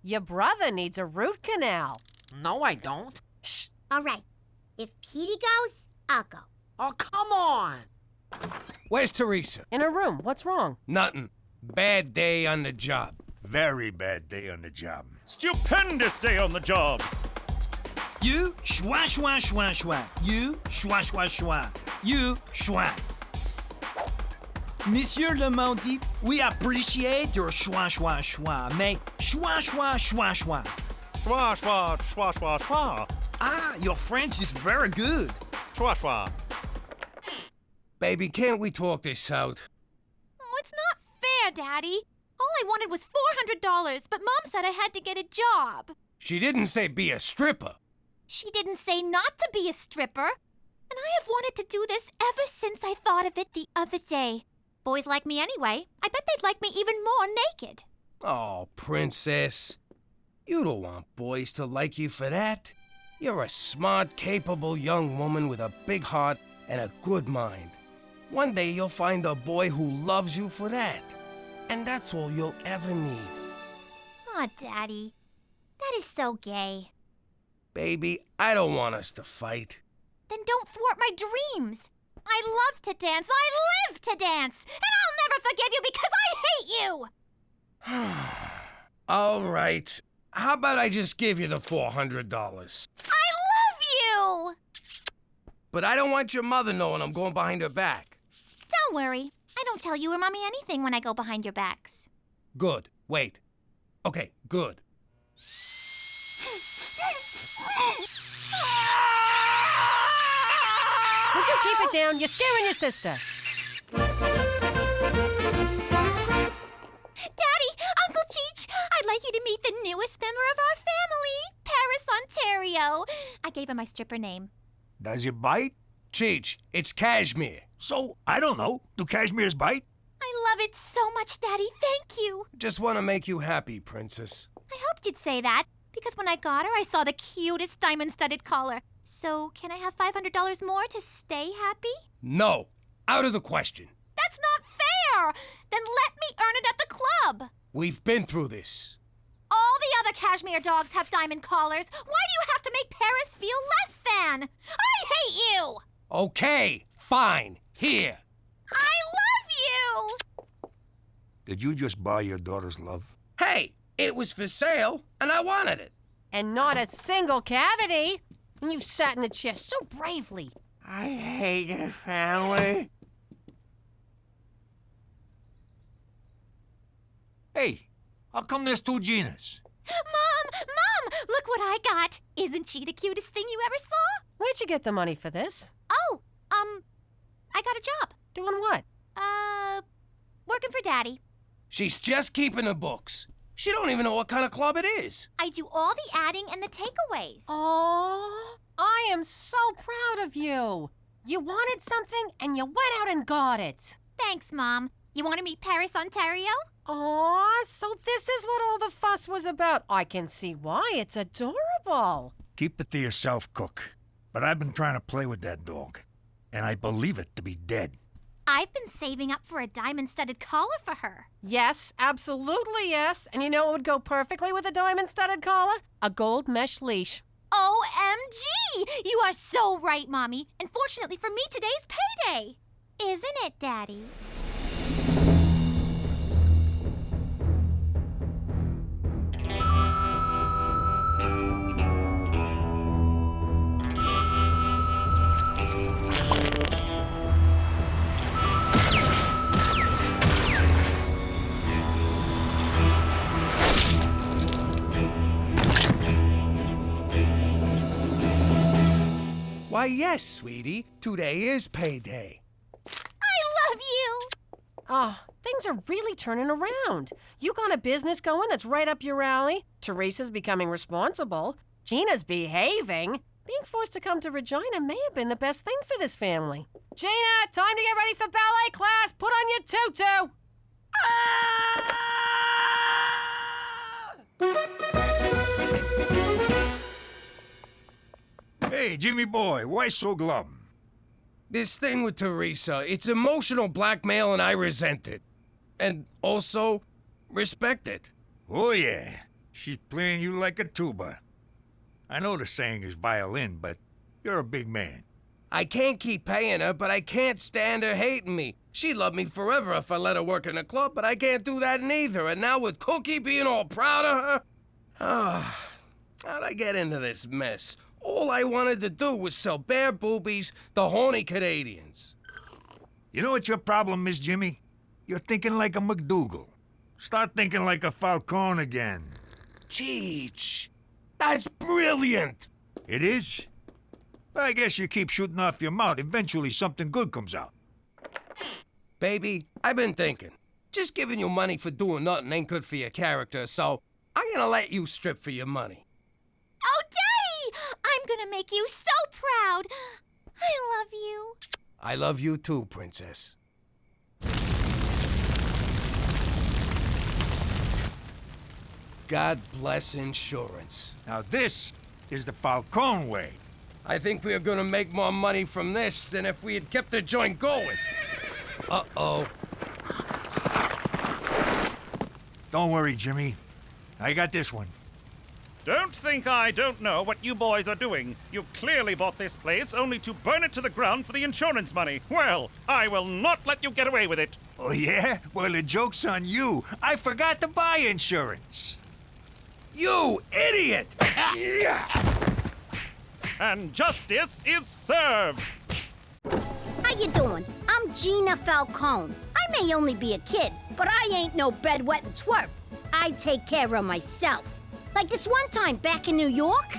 Your brother needs a root canal.
No, I don't.
Shh.
All right. If Petey goes, I'll go.
Oh, come on.
Where's Theresa?
In her room. What's wrong?
Nothing. Bad day on the job.
Very bad day on the job.
Stupendous day on the job.
You schwa schwa schwa schwa. You schwa schwa schwa. You schwa. Monsieur Le Maudit, we appreciate your schwa schwa schwa, mais schwa schwa schwa schwa.
Schwa, schwa, schwa, schwa, schwa.
Ah, your French is very good.
Schwa, schwa.
Baby, can't we talk this out?
Oh, it's not fair, Daddy. All I wanted was $400, but Mom said I had to get a job.
She didn't say be a stripper.
She didn't say not to be a stripper. And I have wanted to do this ever since I thought of it the other day. Boys like me anyway. I bet they'd like me even more naked.
Oh, princess. You don't want boys to like you for that. You're a smart, capable young woman with a big heart and a good mind. One day you'll find a boy who loves you for that. And that's all you'll ever need.
Aw, Daddy. That is so gay.
Baby, I don't want us to fight.
Then don't thwart my dreams. I love to dance. I live to dance. And I'll never forgive you because I hate you.
All right. How about I just give you the $400?
I love you.
But I don't want your mother knowing I'm going behind her back.
Don't worry. I don't tell you or Mommy anything when I go behind your backs.
Good. Wait. Okay, good.
Would you keep it down? You're scaring your sister.
Daddy, Uncle Cheech, I'd like you to meet the newest member of our family, Paris, Ontario. I gave him my stripper name.
Does it bite?
Cheech, it's cashmere.
So, I don't know. Do cashmeres bite?
I love it so much, Daddy. Thank you.
Just want to make you happy, princess.
I hoped you'd say that, because when I got her, I saw the cutest diamond-studded collar. So, can I have $500 more to stay happy?
No. Out of the question.
That's not care. Then let me earn it at the club.
We've been through this.
All the other cashmere dogs have diamond collars. Why do you have to make Paris feel less than? I hate you!
Okay, fine. Here.
I love you!
Did you just buy your daughter's love?
Hey, it was for sale, and I wanted it.
And not a single cavity. And you sat in the chair so bravely.
I hate your family. Hey, how come there's two Ginas?
Mom, look what I got. Isn't she the cutest thing you ever saw?
Where'd you get the money for this?
Oh, I got a job.
Doing what?
Working for Daddy.
She's just keeping the books. She don't even know what kind of club it is.
I do all the adding and the takeaways.
Oh, I am so proud of you. You wanted something and you went out and got it.
Thanks, Mom. You want to meet Paris, Ontario?
Aw, so this is what all the fuss was about. I can see why. It's adorable.
Keep it to yourself, Cook. But I've been trying to play with that dog, and I believe it to be dead.
I've been saving up for a diamond-studded collar for her.
Yes, absolutely yes. And you know what would go perfectly with a diamond-studded collar? A gold mesh leash.
OMG! You are so right, Mommy. And fortunately for me, today's payday. Isn't it, Daddy?
Why, yes, sweetie. Today is payday.
I love you!
Oh, things are really turning around. You got a business going that's right up your alley. Theresa's becoming responsible. Gina's behaving. Being forced to come to Regina may have been the best thing for this family. Gina, time to get ready for ballet class. Put on your tutu.
Hey, Jimmy boy, why so glum?
This thing with Theresa, it's emotional blackmail and I resent it. And also, respect it.
Oh, yeah. She's playing you like a tuba. I know the saying is violin, but you're a big man.
I can't keep paying her, but I can't stand her hating me. She'd love me forever if I let her work in a club, but I can't do that neither. And now with Cookie being all proud of her... how'd I get into this mess? All I wanted to do was sell bare boobies to horny Canadians.
You know what your problem is, Jimmy? You're thinking like a MacDougal. Start thinking like a Falcone again.
Cheech, that's brilliant.
It is? I guess you keep shooting off your mouth. Eventually something good comes out.
Baby, I've been thinking. Just giving you money for doing nothing ain't good for your character, so I'm gonna let you strip for your money.
Oh, Daddy! I'm gonna make you so proud. I love you.
I love you too, Princess. God bless insurance.
Now this is the Falcone way.
I think we are gonna make more money from this than if we had kept the joint going. Uh-oh.
Don't worry, Jimmy. I got this one.
Don't think I don't know what you boys are doing. You clearly bought this place only to burn it to the ground for the insurance money. Well, I will not let you get away with it.
Oh, yeah? Well, the joke's on you. I forgot to buy insurance.
You idiot!
And justice is served.
How you doing? I'm Gina Falcone. I may only be a kid, but I ain't no bedwetting twerp. I take care of myself. Like this one time back in New York.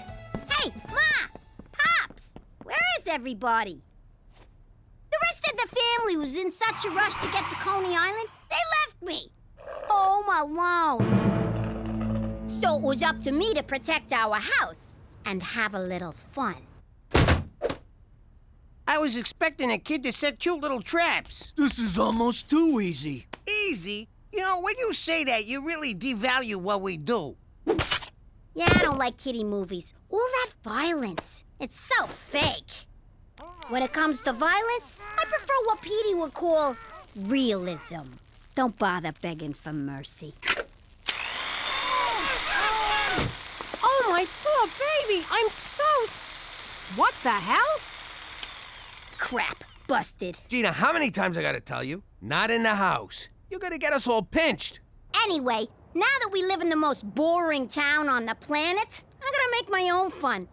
Hey, Ma! Pops! Where is everybody? The rest of the family was in such a rush to get to Coney Island, they left me. Home alone. So it was up to me to protect our house and have a little fun.
I was expecting a kid to set cute little traps.
This is almost too easy.
Easy? You know, when you say that, you really devalue what we do.
Yeah, I don't like kiddie movies. All that violence. It's so fake. When it comes to violence, I prefer what Petey would call realism. Don't bother begging for mercy.
Oh, my poor baby! I'm What the hell?
Crap. Busted.
Gina, how many times I gotta tell you? Not in the house. You're gonna get us all pinched.
Anyway, now that we live in the most boring town on the planet, I'm gonna make my own fun.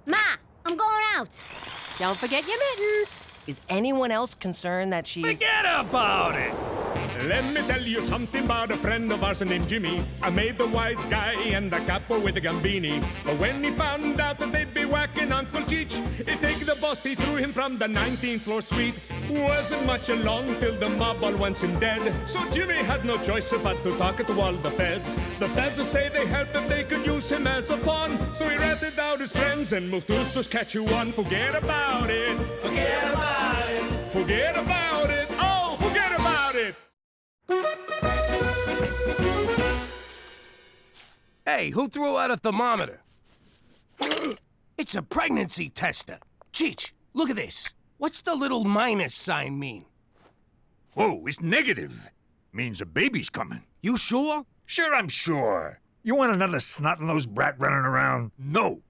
Ma, I'm going out.
Don't forget your mittens.
Is anyone else concerned that she's...
Forget about it!
Let me tell you something about a friend of ours named Jimmy. I made the wise guy and the capo with the Gambini. But when he found out that they'd be whacking Uncle Cheech, he'd take the boss, he threw him from the 19th floor suite. Wasn't much along till the mob all wants him dead. So Jimmy had no choice but to talk to all the feds. The feds say they help if they could use him as a pawn. So he ratted out his friends and moved to Saskatchewan. Forget about it. Forget about it. Forget about it. Oh, forget about it.
Hey, who threw out a thermometer? It's a pregnancy tester. Cheech, look at this. What's the little minus sign mean?
Whoa, it's negative. Means a baby's coming.
You sure?
Sure, I'm sure. You want another snot-nosed brat running around? No.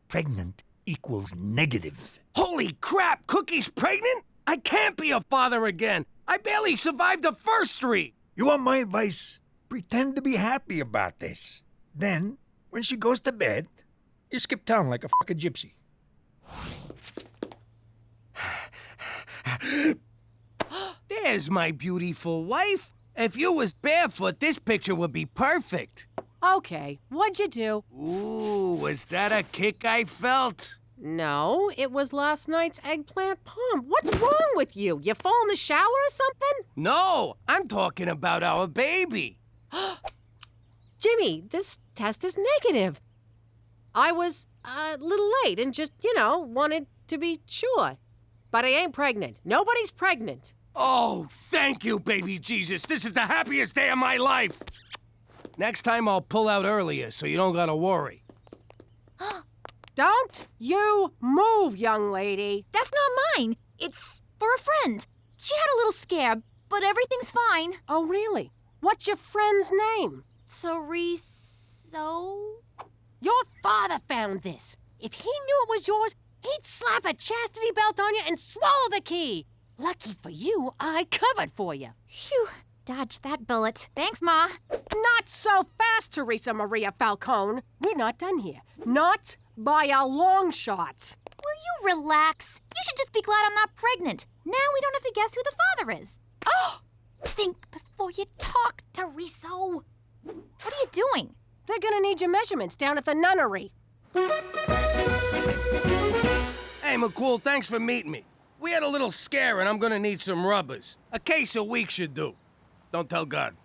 Pregnant equals negative.
Holy crap, Cookie's pregnant? I can't be a father again. I barely survived the first 3.
You want my advice? Pretend to be happy about this. Then, when she goes to bed, you skip town like a fucking gypsy.
There's my beautiful wife. If you was barefoot, this picture would be perfect.
Okay, what'd you do?
Ooh, was that a kick I felt?
No, it was last night's eggplant palm. What's wrong with you? You fall in the shower or something?
No, I'm talking about our baby.
Jimmy, this test is negative. I was a little late and just, wanted to be sure. But I ain't pregnant. Nobody's pregnant.
Oh, thank you, baby Jesus. This is the happiest day of my life. Next time I'll pull out earlier so you don't gotta worry.
Don't you move, young lady.
That's not mine. It's for a friend. She had a little scare, but everything's fine.
Oh, really? What's your friend's name?
Theresa.
Your father found this. If he knew it was yours, he'd slap a chastity belt on you and swallow the key. Lucky for you, I covered for you.
Phew, dodged that bullet. Thanks, Ma.
Not so fast, Theresa Maria Falcone. We're not done here. Not by a long shot.
Will you relax? You should just be glad I'm not pregnant. Now we don't have to guess who the father is. Oh! Think before you talk, Theresa. What are you doing?
They're gonna need your measurements down at the nunnery.
Hey, McCool, thanks for meeting me. We had a little scare and I'm gonna need some rubbers. A case a week should do. Don't tell God.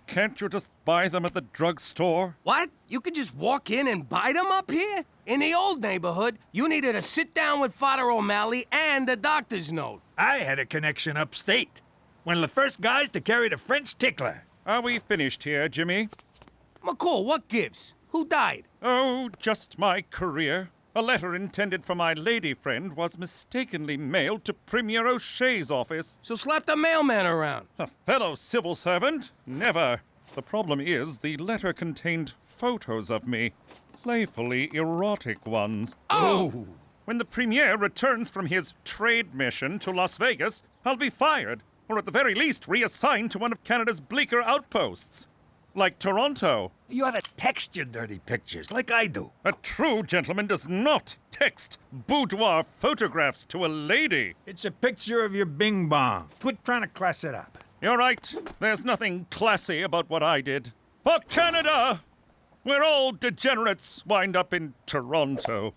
Can't you just buy them at the drugstore?
What? You could just walk in and buy them up here? In the old neighborhood, you needed to sit down with Father O'Malley and the doctor's note.
I had a connection upstate. One of the first guys to carry the French tickler.
Are we finished here, Jimmy?
McCool, what gives? Who died?
Oh, just my career. A letter intended for my lady friend was mistakenly mailed to Premier O'Shea's office.
So slap the mailman around.
A fellow civil servant? Never. The problem is the letter contained photos of me. Playfully erotic ones.
Oh!
When the Premier returns from his trade mission to Las Vegas, I'll be fired. Or at the very least, reassigned to one of Canada's bleaker outposts. Like Toronto.
You ought to text your dirty pictures, like I do.
A true gentleman does not text boudoir photographs to a lady.
It's a picture of your bing bong. Quit trying to class it up.
You're right. There's nothing classy about what I did. For Canada! Where all degenerates wind up in Toronto.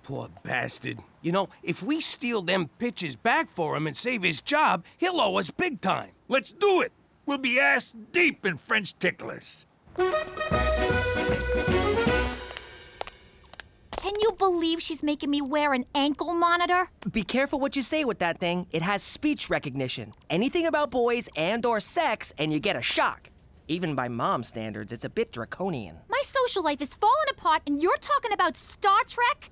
Poor bastard. You know, if we steal them pictures back for him and save his job, he'll owe us big time.
Let's do it. We'll be ass deep in French ticklers.
Can you believe she's making me wear an ankle monitor?
Be careful what you say with that thing. It has speech recognition. Anything about boys and/or sex, and you get a shock. Even by mom standards, it's a bit draconian.
My social life is falling apart, and you're talking about Star Trek?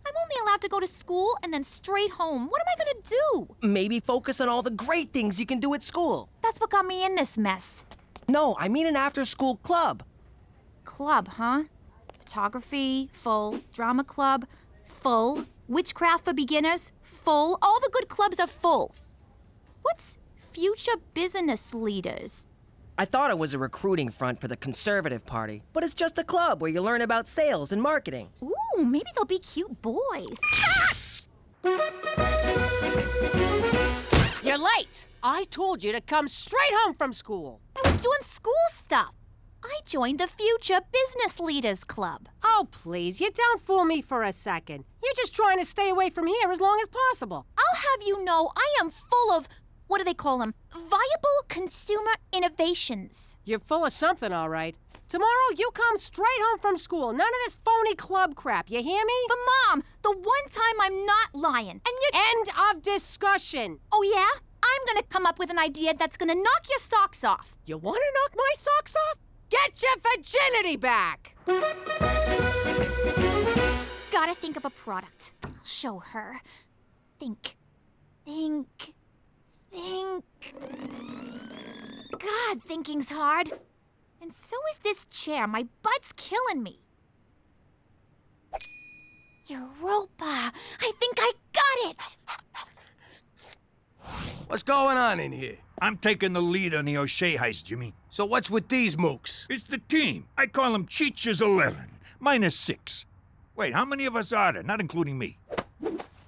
I'm only allowed have to go to school and then straight home. What am I gonna do?
Maybe focus on all the great things you can do at school.
That's what got me in this mess.
No, I mean an after-school club.
Club, huh? Photography, full. Drama club, full. Witchcraft for beginners, full. All the good clubs are full. What's future business leaders?
I thought it was a recruiting front for the Conservative Party, but it's just a club where you learn about sales and marketing.
Ooh, maybe they'll be cute boys.
You're late. I told you to come straight home from school.
I was doing school stuff. I joined the Future Business Leaders Club.
Oh, please, you don't fool me for a second. You're just trying to stay away from here as long as possible.
I'll have you know I am full of, what do they call them? Viable consumer innovations.
You're full of something, all right. Tomorrow, you come straight home from school. None of this phony club crap, you hear me?
But, Mom, the one time I'm not lying, and you...
End of discussion.
Oh, yeah? I'm gonna come up with an idea that's gonna knock your socks off.
You wanna knock my socks off? Get your virginity back!
Gotta think of a product. I'll show her. Think. God, thinking's hard. And so is this chair. My butt's killing me. Europa. I think I got it.
What's going on in here?
I'm taking the lead on the O'Shea heist, Jimmy.
So what's with these mooks?
It's the team. I call them Cheech's 11. Mine is 6. Wait, how many of us are there, not including me?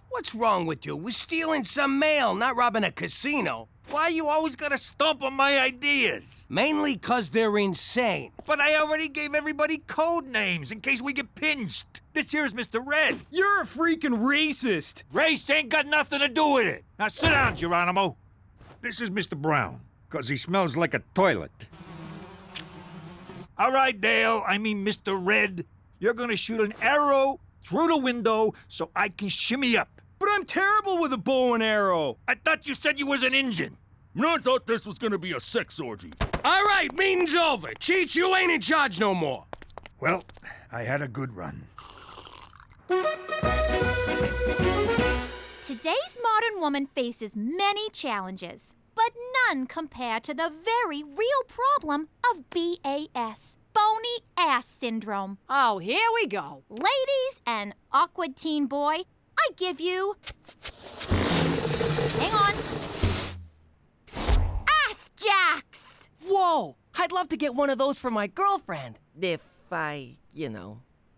What's wrong with you? We're stealing some mail, not robbing a casino.
Why you always gotta stomp on my ideas?
Mainly 'cause they're insane.
But I already gave everybody code names in case we get pinched. This here's Mr. Red.
You're a freaking racist.
Race ain't got nothing to do with it. Now sit down, Geronimo. This is Mr. Brown, 'cause he smells like a toilet. All right, Dale, I mean Mr. Red. You're gonna shoot an arrow through the window so I can shimmy up.
But I'm terrible with a bow and arrow.
I thought you said you was an Injun.
I thought this was gonna be a sex orgy.
All right, meeting's over. Cheech, you ain't in charge no more.
Well, I had a good run.
Today's modern woman faces many challenges, but none compare to the very real problem of BAS, bony ass syndrome.
Oh, here we go.
Ladies and awkward teen boy, I give you... Hang on. Ass jacks!
Whoa! I'd love to get one of those for my girlfriend. If I,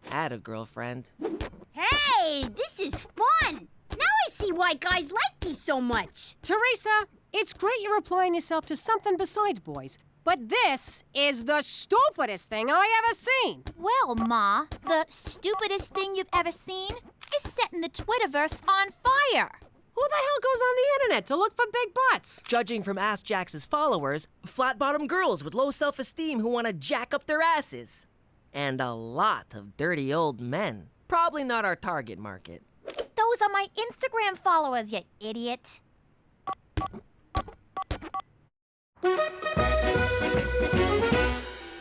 had a girlfriend.
Hey, this is fun! Now I see why guys like these so much.
Teresa, it's great you're applying yourself to something besides boys, but this is the stupidest thing I ever seen.
Well, Ma, the stupidest thing you've ever seen is setting the Twitterverse on fire.
Who the hell goes on the internet to look for big butts?
Judging from Ass Jax's followers, flat-bottom girls with low self-esteem who want to jack up their asses. And a lot of dirty old men. Probably not our target market.
Those are my Instagram followers, you idiot.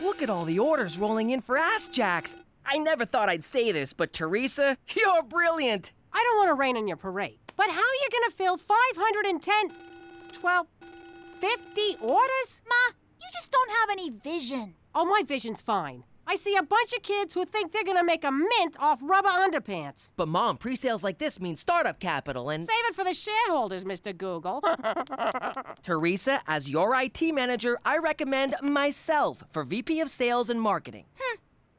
Look at all the orders rolling in for Ass Jacks. I never thought I'd say this, but Theresa, you're brilliant.
I don't want to rain on your parade, but how are you gonna fill 510, 12, 50 orders?
Ma, you just don't have any vision.
Oh, my vision's fine. I see a bunch of kids who think they're gonna make a mint off rubber underpants.
But Mom, pre-sales like this mean startup capital and...
Save it for the shareholders, Mr. Google.
Teresa, as your IT manager, I recommend myself for VP of Sales and Marketing.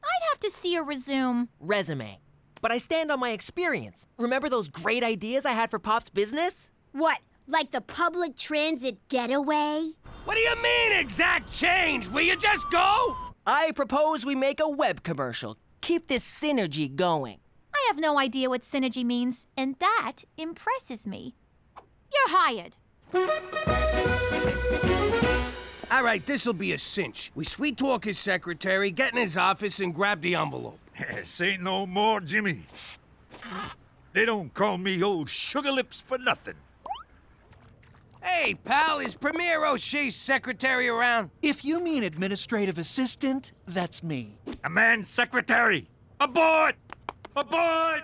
I'd have to see a resume.
Resume. But I stand on my experience. Remember those great ideas I had for Pop's business?
What, like the public transit getaway?
What do you mean, exact change? Will you just go?
I propose we make a web commercial. Keep this synergy going.
I have no idea what synergy means, and that impresses me. You're hired.
All right, this'll be a cinch. We sweet talk his secretary, get in his office, and grab the envelope.
Say no more, Jimmy. They don't call me old sugar lips for nothing.
Hey, pal, is Premier O'Shea's secretary around?
If you mean administrative assistant, that's me.
A man's secretary. Abort! Abort!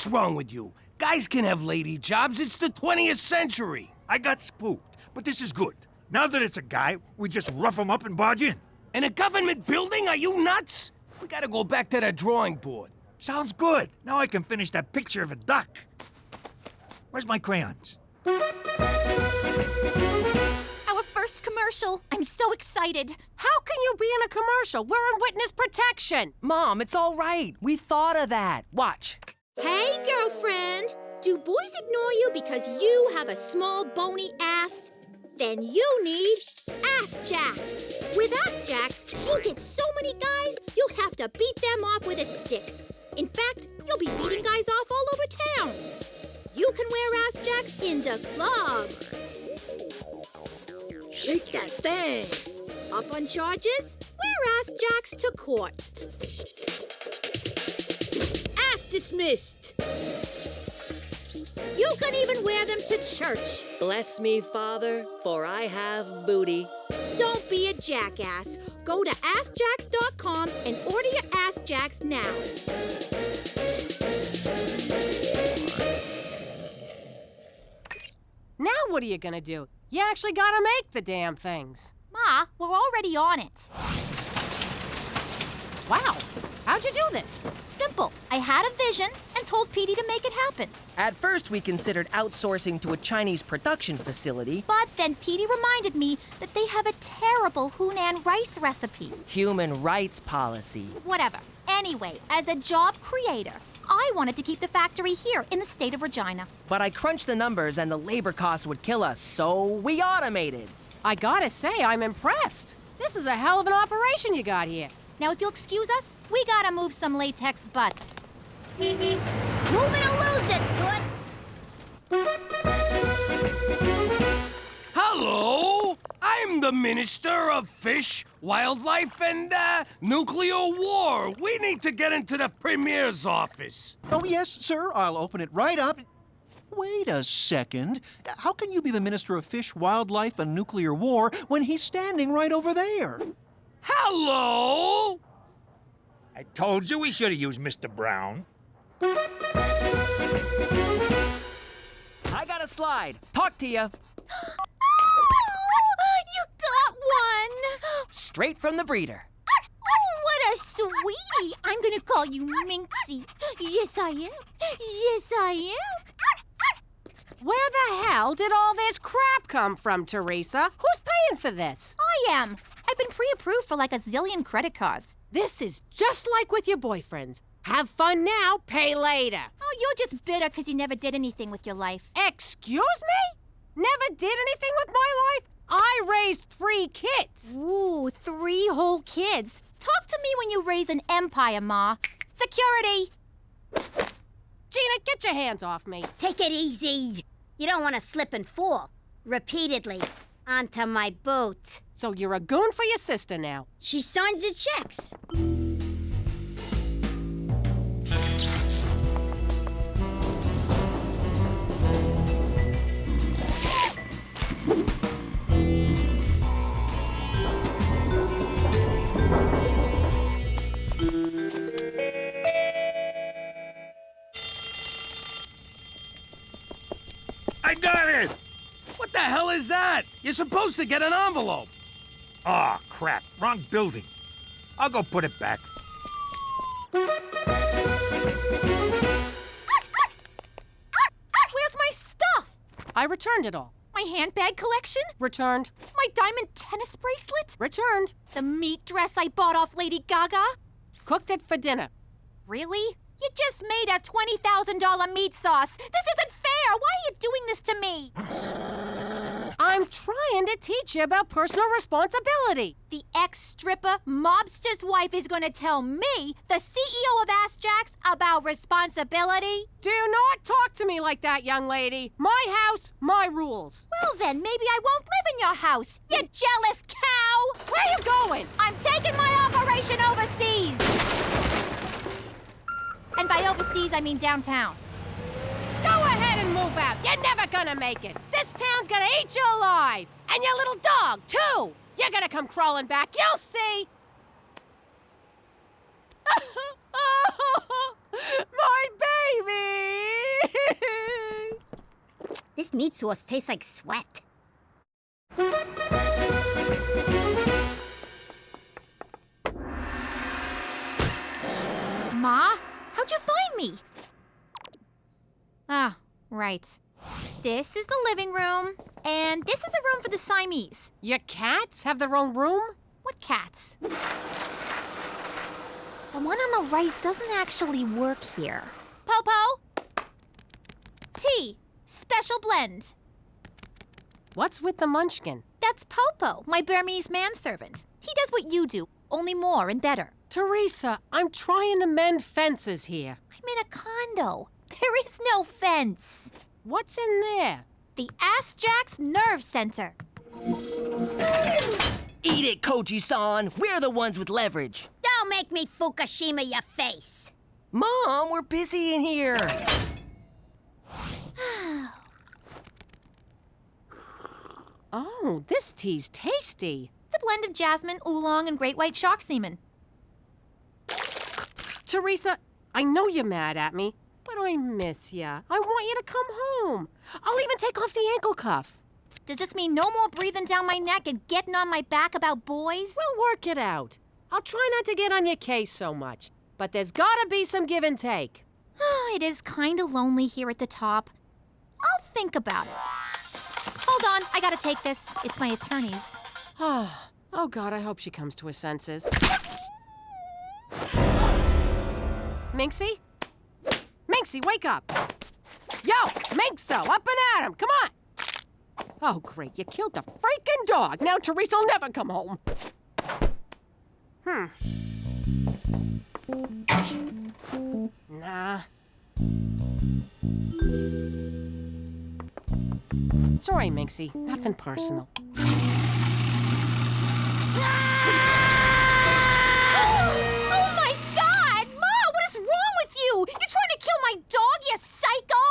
What's wrong with you? Guys can have lady jobs. It's the 20th century.
I got spooked, but this is good. Now that it's a guy, we just rough him up and barge in.
In a government building? Are you nuts? We gotta go back to the drawing board.
Sounds good. Now I can finish that picture of a duck. Where's my crayons?
Our first commercial. I'm so excited.
How can you be in a commercial? We're in witness protection.
Mom, it's all right. We thought of that. Watch.
Hey, girlfriend. Do boys ignore you because you have a small bony ass? Then you need Ass Jacks. With Ass Jacks, you'll get so many guys, you'll have to beat them off with a stick. In fact, you'll be beating guys off all over town. You can wear Ass Jacks in the club. Shake that thing. Up on charges? Wear Ass Jacks to court. Ass dismissed. You can even wear them to church.
Bless me, Father, for I have booty.
Don't be a jackass. Go to AskJacks.com and order your Ass Jacks now.
Now what are you gonna do? You actually gotta make the damn things.
Ma, we're already on it.
Wow, how'd you do this?
Simple. I had a vision and told Petey to make it happen.
At first, we considered outsourcing to a Chinese production facility.
But then Petey reminded me that they have a terrible Hunan rice recipe.
Human rights policy.
Whatever. Anyway, as a job creator, I wanted to keep the factory here in the state of Regina.
But I crunched the numbers and the labor costs would kill us, so we automated.
I gotta say, I'm impressed. This is a hell of an operation you got here.
Now, if you'll excuse us, we gotta move some latex butts.
Move it or lose it, Toots.
Hello! I'm the Minister of Fish, Wildlife, and, Nuclear War. We need to get into the Premier's office.
Oh, yes, sir. I'll open it right up. Wait a second. How can you be the Minister of Fish, Wildlife, and Nuclear War when he's standing right over there?
Hello!
I told you we should have used Mr. Brown.
I got a slide. Talk to ya.
You got one!
Straight from the breeder.
What a sweetie! I'm gonna call you Minxie. Yes, I am. Yes, I am.
Where the hell did all this crap come from, Theresa? Who's paying for this?
I am. I've been pre-approved for like a zillion credit cards.
This is just like with your boyfriends. Have fun now, pay later.
Oh, you're just bitter because you never did anything with your life.
Excuse me? Never did anything with my life? I raised 3 kids.
Ooh, 3 whole kids. Talk to me when you raise an empire, Ma. Security!
Gina, get your hands off me.
Take it easy. You don't want to slip and fall. Repeatedly. Onto my boat.
So you're a goon for your sister now.
She signs the checks.
I got it!
What the hell is that? You're supposed to get an envelope.
Aw, crap. Wrong building. I'll go put it back.
Where's my stuff?
I returned it all.
My handbag collection?
Returned.
My diamond tennis bracelet?
Returned.
The meat dress I bought off Lady Gaga?
Cooked it for dinner.
Really? You just made a $20,000 meat sauce. This isn't fair. Why are you doing this to me?
I'm trying to teach you about personal responsibility.
The ex-stripper mobster's wife is going to tell me, the CEO of Ass Jacks, about responsibility?
Do not talk to me like that, young lady. My house, my rules.
Well then, maybe I won't live in your house, you jealous cow!
Where are you going?
I'm taking my operation overseas! And by overseas, I mean downtown.
Go ahead and move out. You're never gonna make it. This town's gonna eat you alive. And your little dog, too. You're gonna come crawling back. You'll see. My baby!
This meat sauce tastes like sweat.
Ma, how'd you find me? Ah, right. This is the living room, and this is a room for the Siamese.
Your cats have their own room?
What cats? The one on the right doesn't actually work here. Popo! Tea. Special blend.
What's with the munchkin?
That's Popo, my Burmese manservant. He does what you do, only more and better.
Theresa, I'm trying to mend fences here.
I'm in a condo. There is no fence.
What's in there?
The Ass Jack's nerve center.
Eat it, Koji-san. We're the ones with leverage.
Don't make me Fukushima your face.
Mom, we're busy in here.
Oh, this tea's tasty.
It's a blend of jasmine, oolong, and great white shark semen.
Theresa, I know you're mad at me, but I miss ya. I want you to come home. I'll even take off the ankle cuff.
Does this mean no more breathing down my neck and getting on my back about boys?
We'll work it out. I'll try not to get on your case so much, but there's gotta be some give and take.
It is kinda lonely here at the top. I'll think about it. Hold on, I gotta take this. It's my attorney's.
Oh God, I hope she comes to her senses. Minxie? Minxie, wake up! Yo, Minxo, up and at him, come on! Oh, great, you killed the freaking dog. Now Theresa'll never come home. Nah. Sorry, Minxie, nothing personal.
Oh my God! Ma, what is wrong with you? You're trying to kill my dog, you psycho!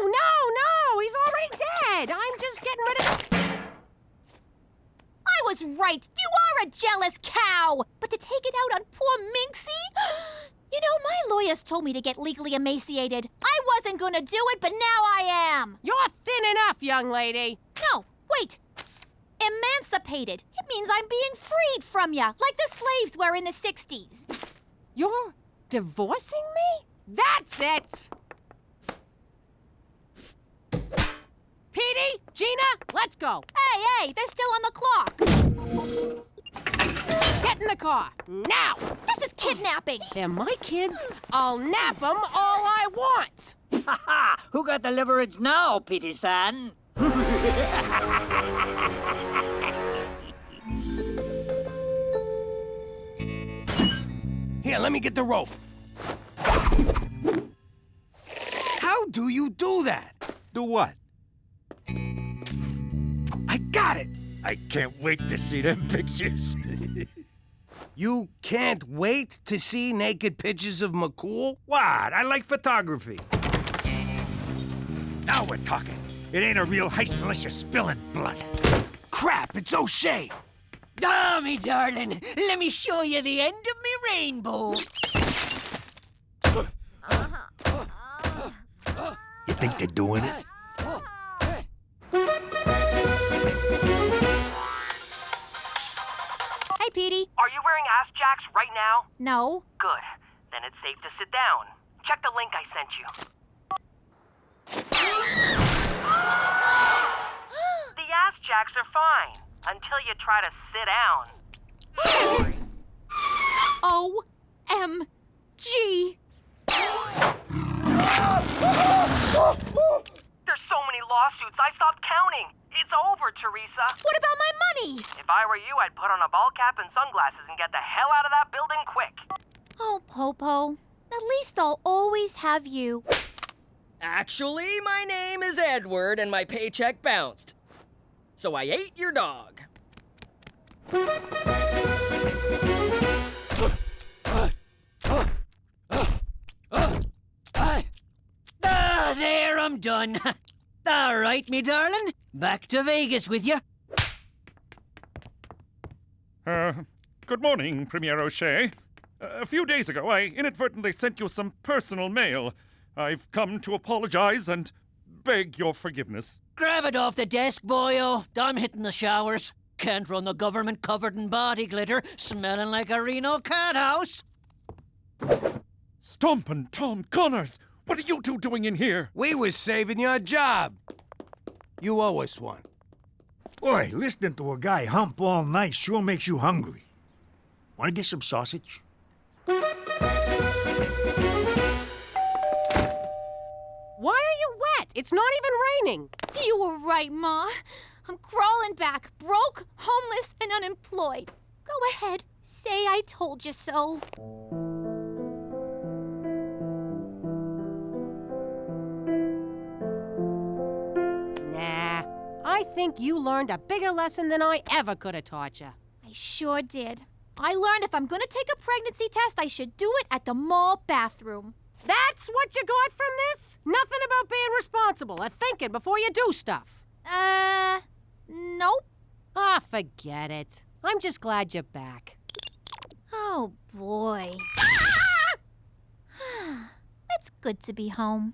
No, he's already dead. I'm just getting rid of...
I was right. You are a jealous cow. But to take it out on poor Minxie? You know, my lawyers told me to get legally emaciated. I wasn't gonna do it, but now I am.
You're thin enough, young lady.
No, wait. Emancipated. It means I'm being freed from ya, like the slaves were in the 60s.
You're divorcing me? That's it! Petey, Gina, let's go.
Hey, they're still on the clock.
Get in the car, now!
This is kidnapping.
They're my kids. I'll nap them all I want.
Ha ha! Who got the leverage now, Petey-san?
Here, let me get the rope. How do you do that?
Do what?
I got it!
I can't wait to see them pictures.
You can't wait to see naked pictures of McCool?
What? I like photography. Now we're talking. It ain't a real heist unless you're spilling blood.
Crap, it's O'Shea!
Ah, me darling, let me show you the end of me rainbow.
You think they're doing it?
Hey, Petey.
Are you wearing ass jacks right now?
No.
Good. Then it's safe to sit down. Check the link I sent you. The ass jacks are fine until you try to sit down.
O-M-G.
There's so many lawsuits, I stopped counting. It's over, Theresa.
What about my money?
If I were you, I'd put on a ball cap and sunglasses and get the hell out of that building quick.
Oh, Popo. At least I'll always have you.
Actually, my name is Edward and my paycheck bounced. So I ate your dog.
There, I'm done. All right, me darling. Back to Vegas with you.
Good morning, Premier O'Shea. A few days ago, I inadvertently sent you some personal mail. I've come to apologize and beg your forgiveness.
Grab it off the desk, boyo. I'm hitting the showers. Can't run the government covered in body glitter, smelling like a Reno cat house.
Stompin' Tom Connors! What are you two doing in here?
We was saving your job. You owe us one.
Boy, listening to a guy hump all night sure makes you hungry. Want to get some sausage?
Why are you wet? It's not even raining.
You were right, Ma. I'm crawling back, broke, homeless, and unemployed. Go ahead, say I told you so.
Nah, I think you learned a bigger lesson than I ever could have taught you.
I sure did. I learned if I'm gonna take a pregnancy test, I should do it at the mall bathroom.
That's what you got from this? Nothing about being responsible or thinking before you do stuff.
Nope.
Ah, forget it. I'm just glad you're back.
Oh, boy. It's good to be home.